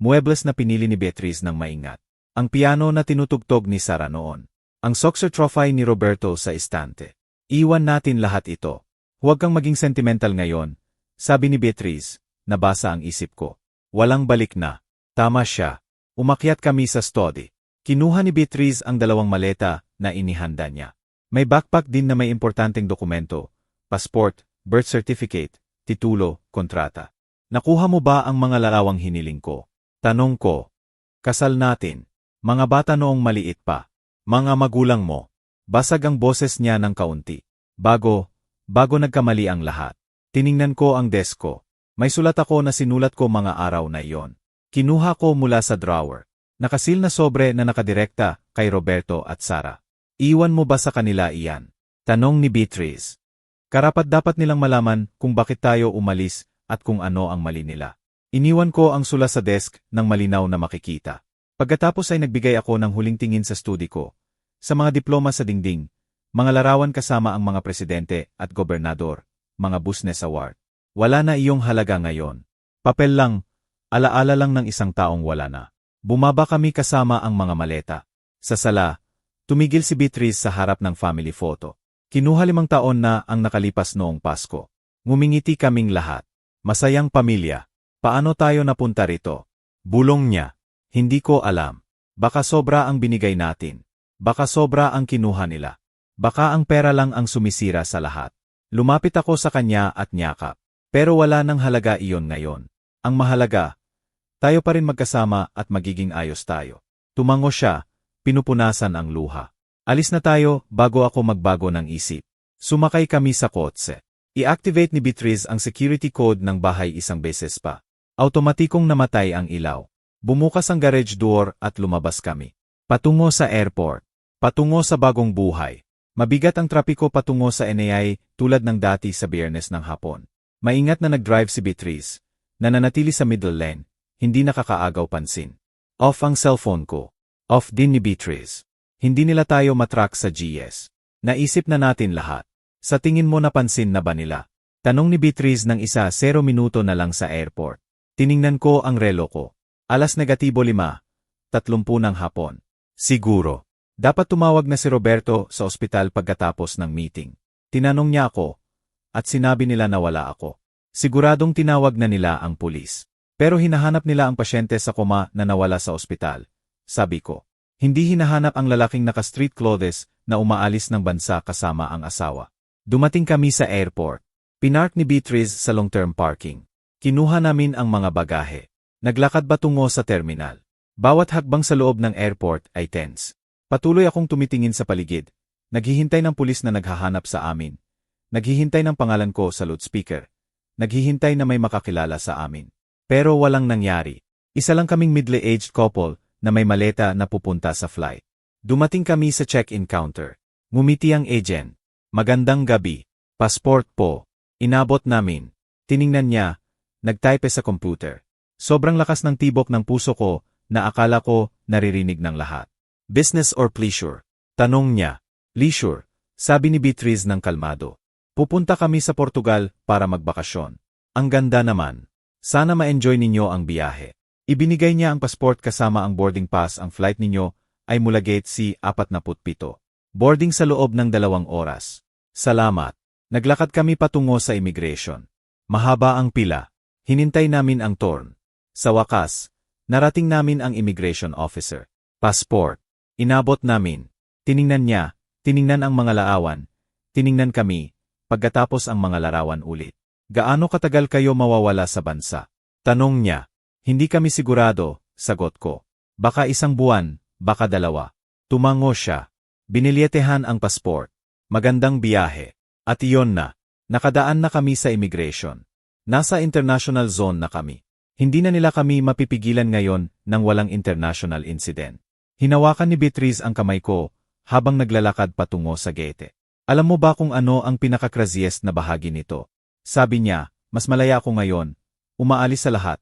muebles na pinili ni Beatriz ng maingat. Ang piano na tinutugtog ni Sara noon. Ang soccer trophy ni Roberto sa istante. Iwan natin lahat ito. Huwag kang maging sentimental ngayon, sabi ni Beatriz, nabasa ang isip ko. Walang balik na. Tama siya. Umakyat kami sa study. Kinuha ni Beatriz ang 2 maleta na inihanda niya. May backpack din na may importanteng dokumento, passport, birth certificate, titulo, kontrata. Nakuha mo ba ang mga larawang hiniling ko? Tanong ko. Kasal natin. Mga bata noong maliit pa. Mga magulang mo. Basag ang boses niya ng kaunti. Bago nagkamali ang lahat. Tiningnan ko ang desk ko. May sulat ako na sinulat ko mga araw na iyon. Kinuha ko mula sa drawer. Nakasil na sobre na nakadirekta kay Roberto at Sara. Iwan mo ba sa kanila iyan? Tanong ni Beatriz. Karapat-dapat nilang malaman kung bakit tayo umalis at kung ano ang mali nila. Iniwan ko ang sulat sa desk ng malinaw na makikita. Pagkatapos ay nagbigay ako ng huling tingin sa studi ko. Sa mga diploma sa dingding, mga larawan kasama ang mga presidente at gobernador, mga business award. Wala na iyong halaga ngayon. Papel lang, alaala lang ng isang taong wala na. Bumaba kami kasama ang mga maleta. Sa sala, tumigil si Beatriz sa harap ng family photo. Kinuha 5 taon na ang nakalipas noong Pasko. Ngumingiti kaming lahat. Masayang pamilya. Paano tayo napunta rito? Bulong niya. Hindi ko alam. Baka sobra ang binigay natin. Baka sobra ang kinuha nila. Baka ang pera lang ang sumisira sa lahat. Lumapit ako sa kanya at niyakap. Pero wala nang halaga iyon ngayon. Ang mahalaga, tayo pa rin magkasama at magiging ayos tayo. Tumango siya, pinupunasan ang luha. Alis na tayo bago ako magbago ng isip. Sumakay kami sa kotse. I-activate ni Beatriz ang security code ng bahay 1 beses pa. Automatikong namatay ang ilaw. Bumukas ang garage door at lumabas kami. Patungo sa airport. Patungo sa bagong buhay. Mabigat ang trapiko patungo sa NAI tulad ng dati sa Biyernes ng hapon. Maingat na nag-drive si Beatriz, na nanatili sa middle lane, hindi nakakaagaw pansin. Off ang cellphone ko. Off din ni Beatriz. Hindi nila tayo matrack sa GS. Naisip na natin lahat. Sa tingin mo napansin na ba nila? Tanong ni Beatriz ng 0 minuto na lang sa airport. Tiningnan ko ang relo ko. Alas -5:30 ng hapon. Siguro. Dapat tumawag na si Roberto sa ospital pagkatapos ng meeting. Tinanong niya ako, at sinabi nila na wala ako. Siguradong tinawag na nila ang pulis. Pero hinahanap nila ang pasyente sa koma na nawala sa ospital. Sabi ko. Hindi hinahanap ang lalaking naka-street clothes na umaalis ng bansa kasama ang asawa. Dumating kami sa airport. Pinark ni Beatrice sa long-term parking. Kinuha namin ang mga bagahe. Naglakad ba tungo sa terminal? Bawat hakbang sa loob ng airport ay tense. Patuloy akong tumitingin sa paligid. Naghihintay ng pulis na naghahanap sa amin. Naghihintay ng pangalan ko sa loudspeaker. Naghihintay na may makakilala sa amin. Pero walang nangyari. Isa lang kaming middle-aged couple na may maleta na pupunta sa flight. Dumating kami sa check-in counter. Ngumiti ang agent. Magandang gabi. Passport po. Inabot namin. Tiningnan niya. Nagtype sa computer. Sobrang lakas ng tibok ng puso ko na akala ko naririnig ng lahat. Business or pleasure? Tanong niya. Leisure, sabi ni Beatrice ng kalmado. Pupunta kami sa Portugal para magbakasyon. Ang ganda naman. Sana ma-enjoy ninyo ang biyahe. Ibinigay niya ang passport kasama ang boarding pass. Ang flight ninyo ay mula Gate C-47. Boarding sa loob ng 2 oras. Salamat. Naglakad kami patungo sa immigration. Mahaba ang pila. Hinintay namin ang turn. Sa wakas, narating namin ang immigration officer. Passport. Inabot namin. Tiningnan niya. Tiningnan ang mga larawan. Tiningnan kami. Pagkatapos ang mga larawan ulit. Gaano katagal kayo mawawala sa bansa? Tanong niya. Hindi kami sigurado, sagot ko. Baka 1 buwan, baka 2. Tumango siya. Binilyetehan ang passport. Magandang biyahe. At iyon na. Nakadaan na kami sa immigration. Nasa international zone na kami. Hindi na nila kami mapipigilan ngayon nang walang international incident. Hinawakan ni Beatrice ang kamay ko habang naglalakad patungo sa gate. Alam mo ba kung ano ang pinaka-craziest na bahagi nito? Sabi niya, mas malaya ako ngayon, umaalis sa lahat,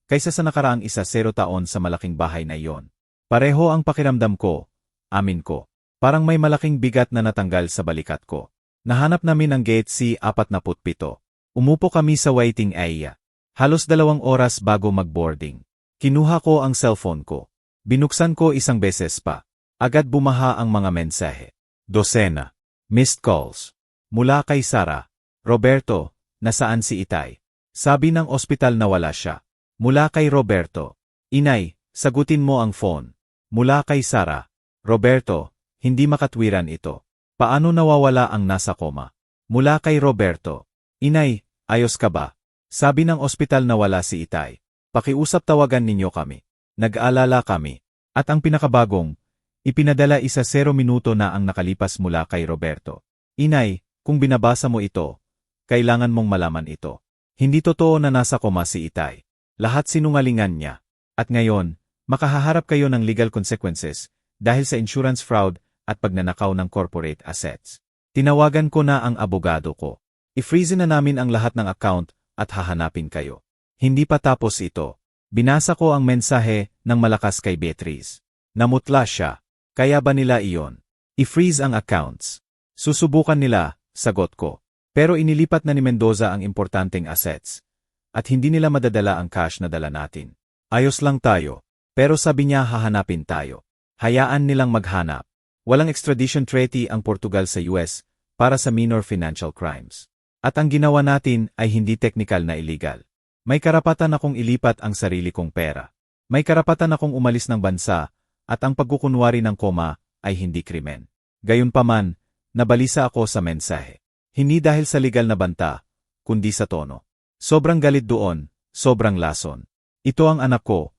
kaysa sa nakaraang 10 taon sa malaking bahay na iyon. Pareho ang pakiramdam ko, amin ko. Parang may malaking bigat na natanggal sa balikat ko. Nahanap namin ang gate C-47. Umupo kami sa waiting area. Halos 2 oras bago mag-boarding. Kinuha ko ang cellphone ko. Binuksan ko 1 beses pa. Agad bumaha ang mga mensahe. 12. Missed calls. Mula kay Sara. Roberto, nasaan si Itay? Sabi ng ospital na wala siya. Mula kay Roberto. Inay, sagutin mo ang phone. Mula kay Sara. Roberto, hindi makatwiran ito. Paano nawawala ang nasa koma? Mula kay Roberto. Inay, ayos ka ba? Sabi ng ospital na wala si Itay. Pakiusap tawagan ninyo kami. Nag-aalala kami. At ang pinakabagong, ipinadala 0 minuto na ang nakalipas mula kay Roberto. Inay, kung binabasa mo ito, kailangan mong malaman ito. Hindi totoo na nasa koma si Itay. Lahat sinungalingan niya. At ngayon, makahaharap kayo ng legal consequences dahil sa insurance fraud at pagnanakaw ng corporate assets. Tinawagan ko na ang abogado ko. I-freeze na namin ang lahat ng account at hahanapin kayo. Hindi pa tapos ito. Binasa ko ang mensahe ng malakas kay Beatrice. Namutla siya. Kaya ba nila iyon? I-freeze ang accounts. Susubukan nila, sagot ko. Pero inilipat na ni Mendoza ang importanteng assets. At hindi nila madadala ang cash na dala natin. Ayos lang tayo. Pero sabi niya hahanapin tayo. Hayaan nilang maghanap. Walang extradition treaty ang Portugal sa US para sa minor financial crimes. At ang ginawa natin ay hindi technical na illegal. May karapatan akong ilipat ang sarili kong pera. May karapatan akong umalis ng bansa at ang pagkukunwari ng koma ay hindi krimen. Gayunpaman, nabalisa ako sa mensahe. Hindi dahil sa legal na banta, kundi sa tono. Sobrang galit doon, sobrang lason. Ito ang anak ko,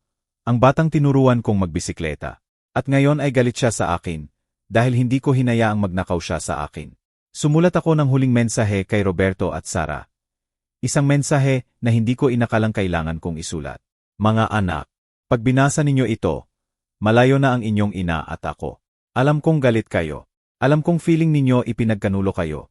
ang batang tinuruan kong magbisikleta. At ngayon ay galit siya sa akin, dahil hindi ko hinayaang magnakaw siya sa akin. Sumulat ako ng huling mensahe kay Roberto at Sara. Isang mensahe na hindi ko inakalang kailangan kong isulat. Mga anak, pag binasa ninyo ito, malayo na ang inyong ina at ako. Alam kong galit kayo. Alam kong feeling ninyo ipinagkanulo kayo.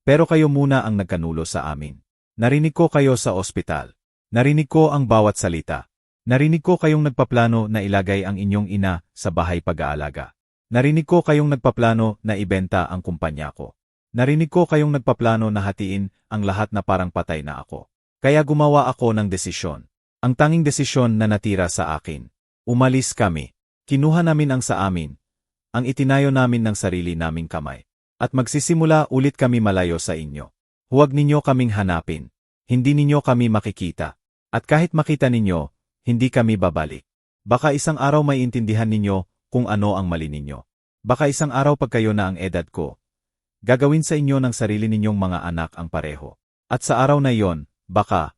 Pero kayo muna ang nagkanulo sa amin. Narinig ko kayo sa ospital. Narinig ko ang bawat salita. Narinig ko kayong nagpaplano na ilagay ang inyong ina sa bahay pag-aalaga. Narinig ko kayong nagpaplano na ibenta ang kumpanya ko. Narinig ko kayong nagpaplano na hatiin ang lahat na parang patay na ako. Kaya gumawa ako ng desisyon. Ang tanging desisyon na natira sa akin. Umalis kami. Kinuha namin ang sa amin. Ang itinayo namin ng sarili naming kamay. At magsisimula ulit kami malayo sa inyo. Huwag ninyo kaming hanapin. Hindi ninyo kami makikita. At kahit makita ninyo, hindi kami babalik. Baka isang araw may intindihan ninyo kung ano ang mali ninyo. Baka isang araw pag kayo na ang edad ko, gagawin sa inyo ng sarili ninyong mga anak ang pareho. At sa araw na iyon, baka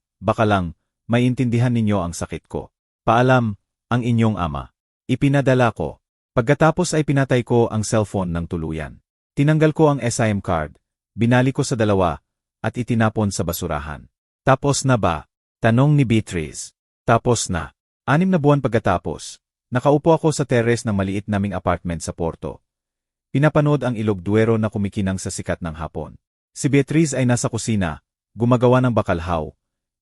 lang, may intindihan ninyo ang sakit ko. Paalam, ang inyong ama. Ipinadala ko. Pagkatapos ay pinatay ko ang cellphone ng tuluyan. Tinanggal ko ang SIM card, binali ko sa dalawa, at itinapon sa basurahan. Tapos na ba? Tanong ni Beatrice. Tapos na. 6 na buwan pagkatapos, nakaupo ako sa terrace ng maliit naming apartment sa Porto. Pinapanood ang ilog Duero na kumikinang sa sikat ng hapon. Si Beatrice ay nasa kusina, gumagawa ng bakalhaw,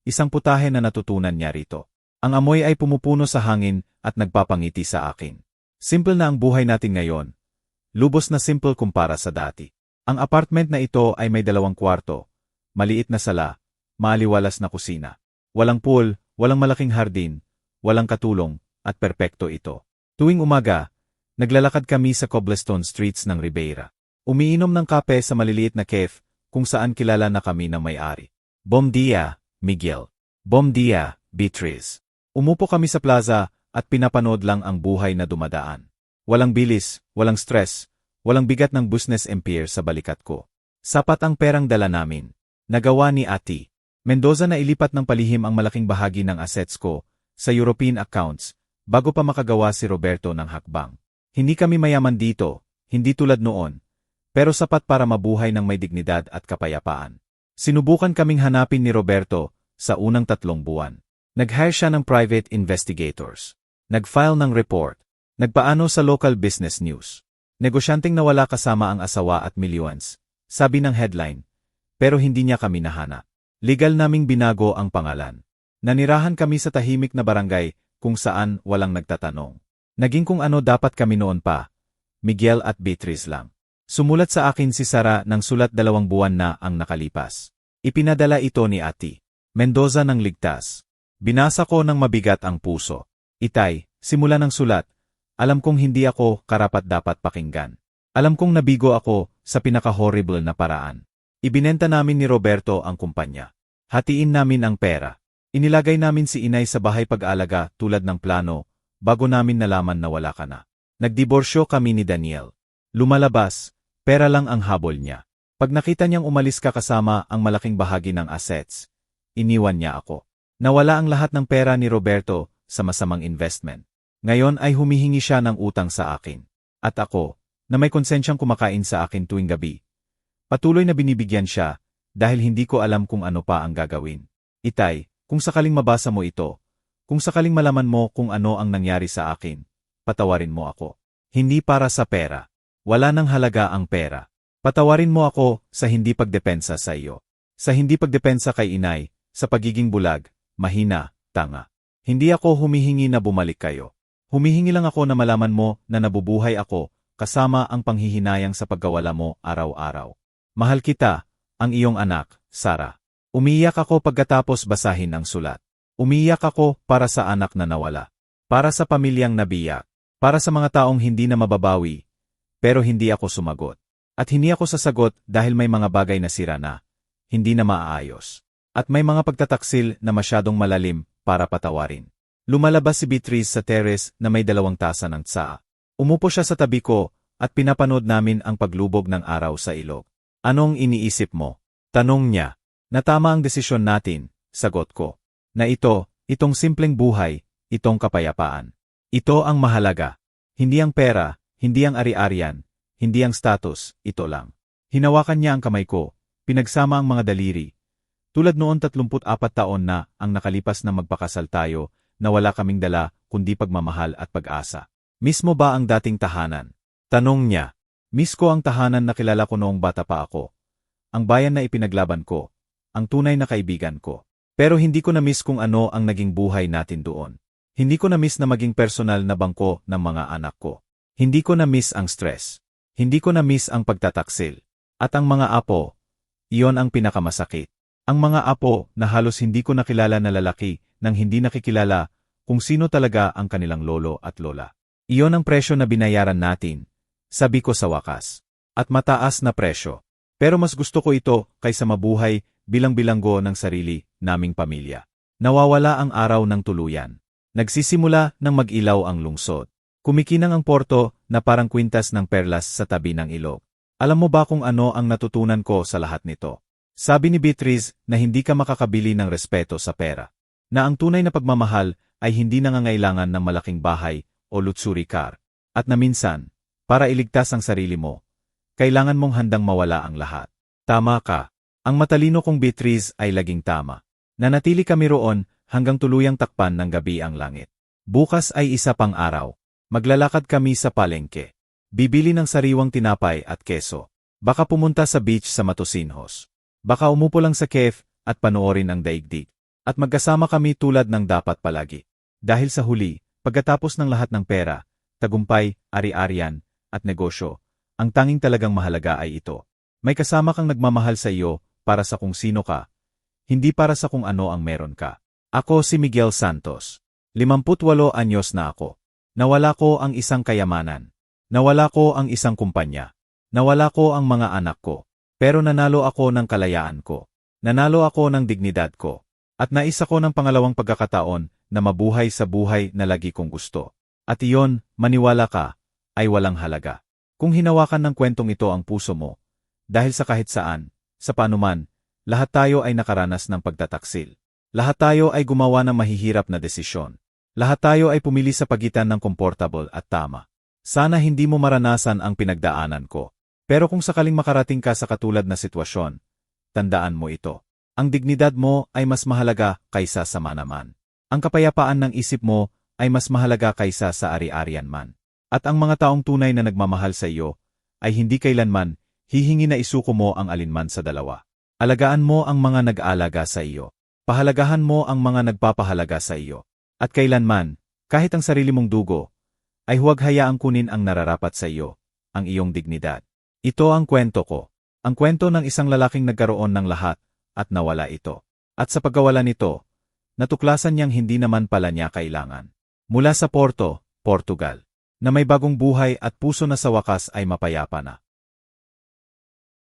isang putahe na natutunan niya rito. Ang amoy ay pumupuno sa hangin at nagpapangiti sa akin. Simple na ang buhay natin ngayon. Lubos na simple kumpara sa dati. Ang apartment na ito ay may 2 kwarto, maliit na sala, maaliwalas na kusina. Walang pool, walang malaking hardin, walang katulong, at perpekto ito. Tuwing umaga, naglalakad kami sa cobblestone streets ng Ribeira. Umiinom ng kape sa maliliit na cafe kung saan kilala na kami ng may-ari. Bom dia, Miguel. Bom dia, Beatrice. Umupo kami sa plaza at pinapanood lang ang buhay na dumadaan. Walang bilis, walang stress, walang bigat ng business empire sa balikat ko. Sapat ang perang dala namin. Nagawa ni Ati Mendoza na ilipat ng palihim ang malaking bahagi ng assets ko sa European accounts bago pa makagawa si Roberto ng hakbang. Hindi kami mayaman dito, hindi tulad noon, pero sapat para mabuhay ng may dignidad at kapayapaan. Sinubukan kaming hanapin ni Roberto sa unang 3 buwan. Nag-hire siya ng private investigators. Nag-file ng report. Nagpaano sa local business news. Negosyanteng nawala kasama ang asawa at millions, sabi ng headline, pero hindi niya kami nahanap. Legal naming binago ang pangalan. Nanirahan kami sa tahimik na barangay kung saan walang nagtatanong. Naging kung ano dapat kami noon pa, Miguel at Beatrice lang. Sumulat sa akin si Sara ng sulat 2 buwan na ang nakalipas. Ipinadala ito ni Ati Mendoza ng ligtas. Binasa ko ng mabigat ang puso. Itay, simula ng sulat, alam kong hindi ako karapat-dapat pakinggan. Alam kong nabigo ako sa pinaka-horrible na paraan. Ibinenta namin ni Roberto ang kumpanya. Hatiin namin ang pera. Inilagay namin si inay sa bahay pag-alaga tulad ng plano, bago namin nalaman na wala ka na. Nagdiborsyo kami ni Daniel. Lumalabas, pera lang ang habol niya. Pag nakita niyang umalis ka kasama ang malaking bahagi ng assets, iniwan niya ako. Nawala ang lahat ng pera ni Roberto sa masamang investment. Ngayon ay humihingi siya ng utang sa akin. At ako, na may konsensyang kumakain sa akin tuwing gabi, patuloy na binibigyan siya dahil hindi ko alam kung ano pa ang gagawin. Itay, kung sakaling mabasa mo ito, kung sakaling malaman mo kung ano ang nangyari sa akin, patawarin mo ako. Hindi para sa pera. Wala nang halaga ang pera. Patawarin mo ako sa hindi pagdepensa sa iyo. Sa hindi pagdepensa kay inay, sa pagiging bulag, mahina, tanga. Hindi ako humihingi na bumalik kayo. Humihingi lang ako na malaman mo na nabubuhay ako kasama ang panghihinayang sa pagkawala mo araw-araw. Mahal kita, ang iyong anak, Sara. Umiiyak ako pagkatapos basahin ang sulat. Umiiyak ako para sa anak na nawala. Para sa pamilyang nabiyak. Para sa mga taong hindi na mababawi. Pero hindi ako sumagot. At hindi ako sasagot dahil may mga bagay na sira na. Hindi na maaayos. At may mga pagtataksil na masyadong malalim para patawarin. Lumalabas si Beatrice sa terrace na may 2 tasa ng tsaa. Umupo siya sa tabi ko at pinapanood namin ang paglubog ng araw sa ilog. Anong iniisip mo? Tanong niya. Natama ang desisyon natin, sagot ko. Na itong simpleng buhay, itong kapayapaan. Ito ang mahalaga. Hindi ang pera, hindi ang ari-arian, hindi ang status, ito lang. Hinawakan niya ang kamay ko, pinagsama ang mga daliri. Tulad noon 34 taon na ang nakalipas na magpakasal tayo na wala kaming dala kundi pagmamahal at pag-asa. Miss mo ba ang dating tahanan? Tanong niya. Miss ko ang tahanan na kilala ko noong bata pa ako. Ang bayan na ipinaglaban ko. Ang tunay na kaibigan ko. Pero hindi ko na-miss kung ano ang naging buhay natin doon. Hindi ko na-miss na maging personal na bangko ng mga anak ko. Hindi ko na-miss ang stress. Hindi ko na-miss ang pagtataksil. At ang mga apo, iyon ang pinakamasakit. Ang mga apo na halos hindi ko nakilala na lalaki nang hindi nakikilala kung sino talaga ang kanilang lolo at lola. Iyon ang presyo na binayaran natin. Sabi ko sa wakas. At mataas na presyo. Pero mas gusto ko ito kaysa mabuhay bilang bilanggo ng sarili naming pamilya. Nawawala ang araw ng tuluyan. Nagsisimula ng mag-ilaw ang lungsod. Kumikinang ang porto na parang kwintas ng perlas sa tabi ng ilog. Alam mo ba kung ano ang natutunan ko sa lahat nito? Sabi ni Beatrice na hindi ka makakabili ng respeto sa pera. Na ang tunay na pagmamahal ay hindi nangangailangan ng malaking bahay o luxury car. At na minsan, para iligtas ang sarili mo, kailangan mong handang mawala ang lahat. Tama ka. Ang matalino kong Beatrice ay laging tama. Nanatili kami roon hanggang tuluyang takpan ng gabi ang langit. Bukas ay isa pang araw. Maglalakad kami sa palengke. Bibili ng sariwang tinapay at keso. Baka pumunta sa beach sa Matosinhos. Baka umupo lang sa cafe at panoorin ang daigdig. At magkasama kami tulad ng dapat palagi. Dahil sa huli, pagkatapos ng lahat ng pera, tagumpay, ari-arian, at negosyo, ang tanging talagang mahalaga ay ito. May kasama kang nagmamahal sa iyo para sa kung sino ka, hindi para sa kung ano ang meron ka. Ako si Miguel Santos. 58 anyos na ako. Nawala ko ang isang kayamanan. Nawala ko ang isang kumpanya. Nawala ko ang mga anak ko. Pero nanalo ako ng kalayaan ko. Nanalo ako ng dignidad ko. At nais ako ng pangalawang pagkakataon na mabuhay sa buhay na lagi kong gusto. At iyon, maniwala ka, ay walang halaga. Kung hinawakan ng kwentong ito ang puso mo, dahil sa kahit saan, sa panuman, lahat tayo ay nakaranas ng pagtataksil. Lahat tayo ay gumawa ng mahihirap na desisyon. Lahat tayo ay pumili sa pagitan ng komportable at tama. Sana hindi mo maranasan ang pinagdaanan ko. Pero kung sakaling makarating ka sa katulad na sitwasyon, tandaan mo ito. Ang dignidad mo ay mas mahalaga kaysa sa manaman. Ang kapayapaan ng isip mo ay mas mahalaga kaysa sa ari-arian man. At ang mga taong tunay na nagmamahal sa iyo ay hindi kailanman hihingi na isuko mo ang alinman sa dalawa. Alagaan mo ang mga nag-aalaga sa iyo. Pahalagahan mo ang mga nagpapahalaga sa iyo. At kailanman, kahit ang sarili mong dugo, ay huwag hayaang kunin ang nararapat sa iyo, ang iyong dignidad. Ito ang kwento ko. Ang kwento ng isang lalaking nagkaroon ng lahat at nawala ito. At sa pagkawala nito, natuklasan niyang hindi naman pala niya kailangan. Mula sa Porto, Portugal, na may bagong buhay at puso na sa wakas ay mapayapa na.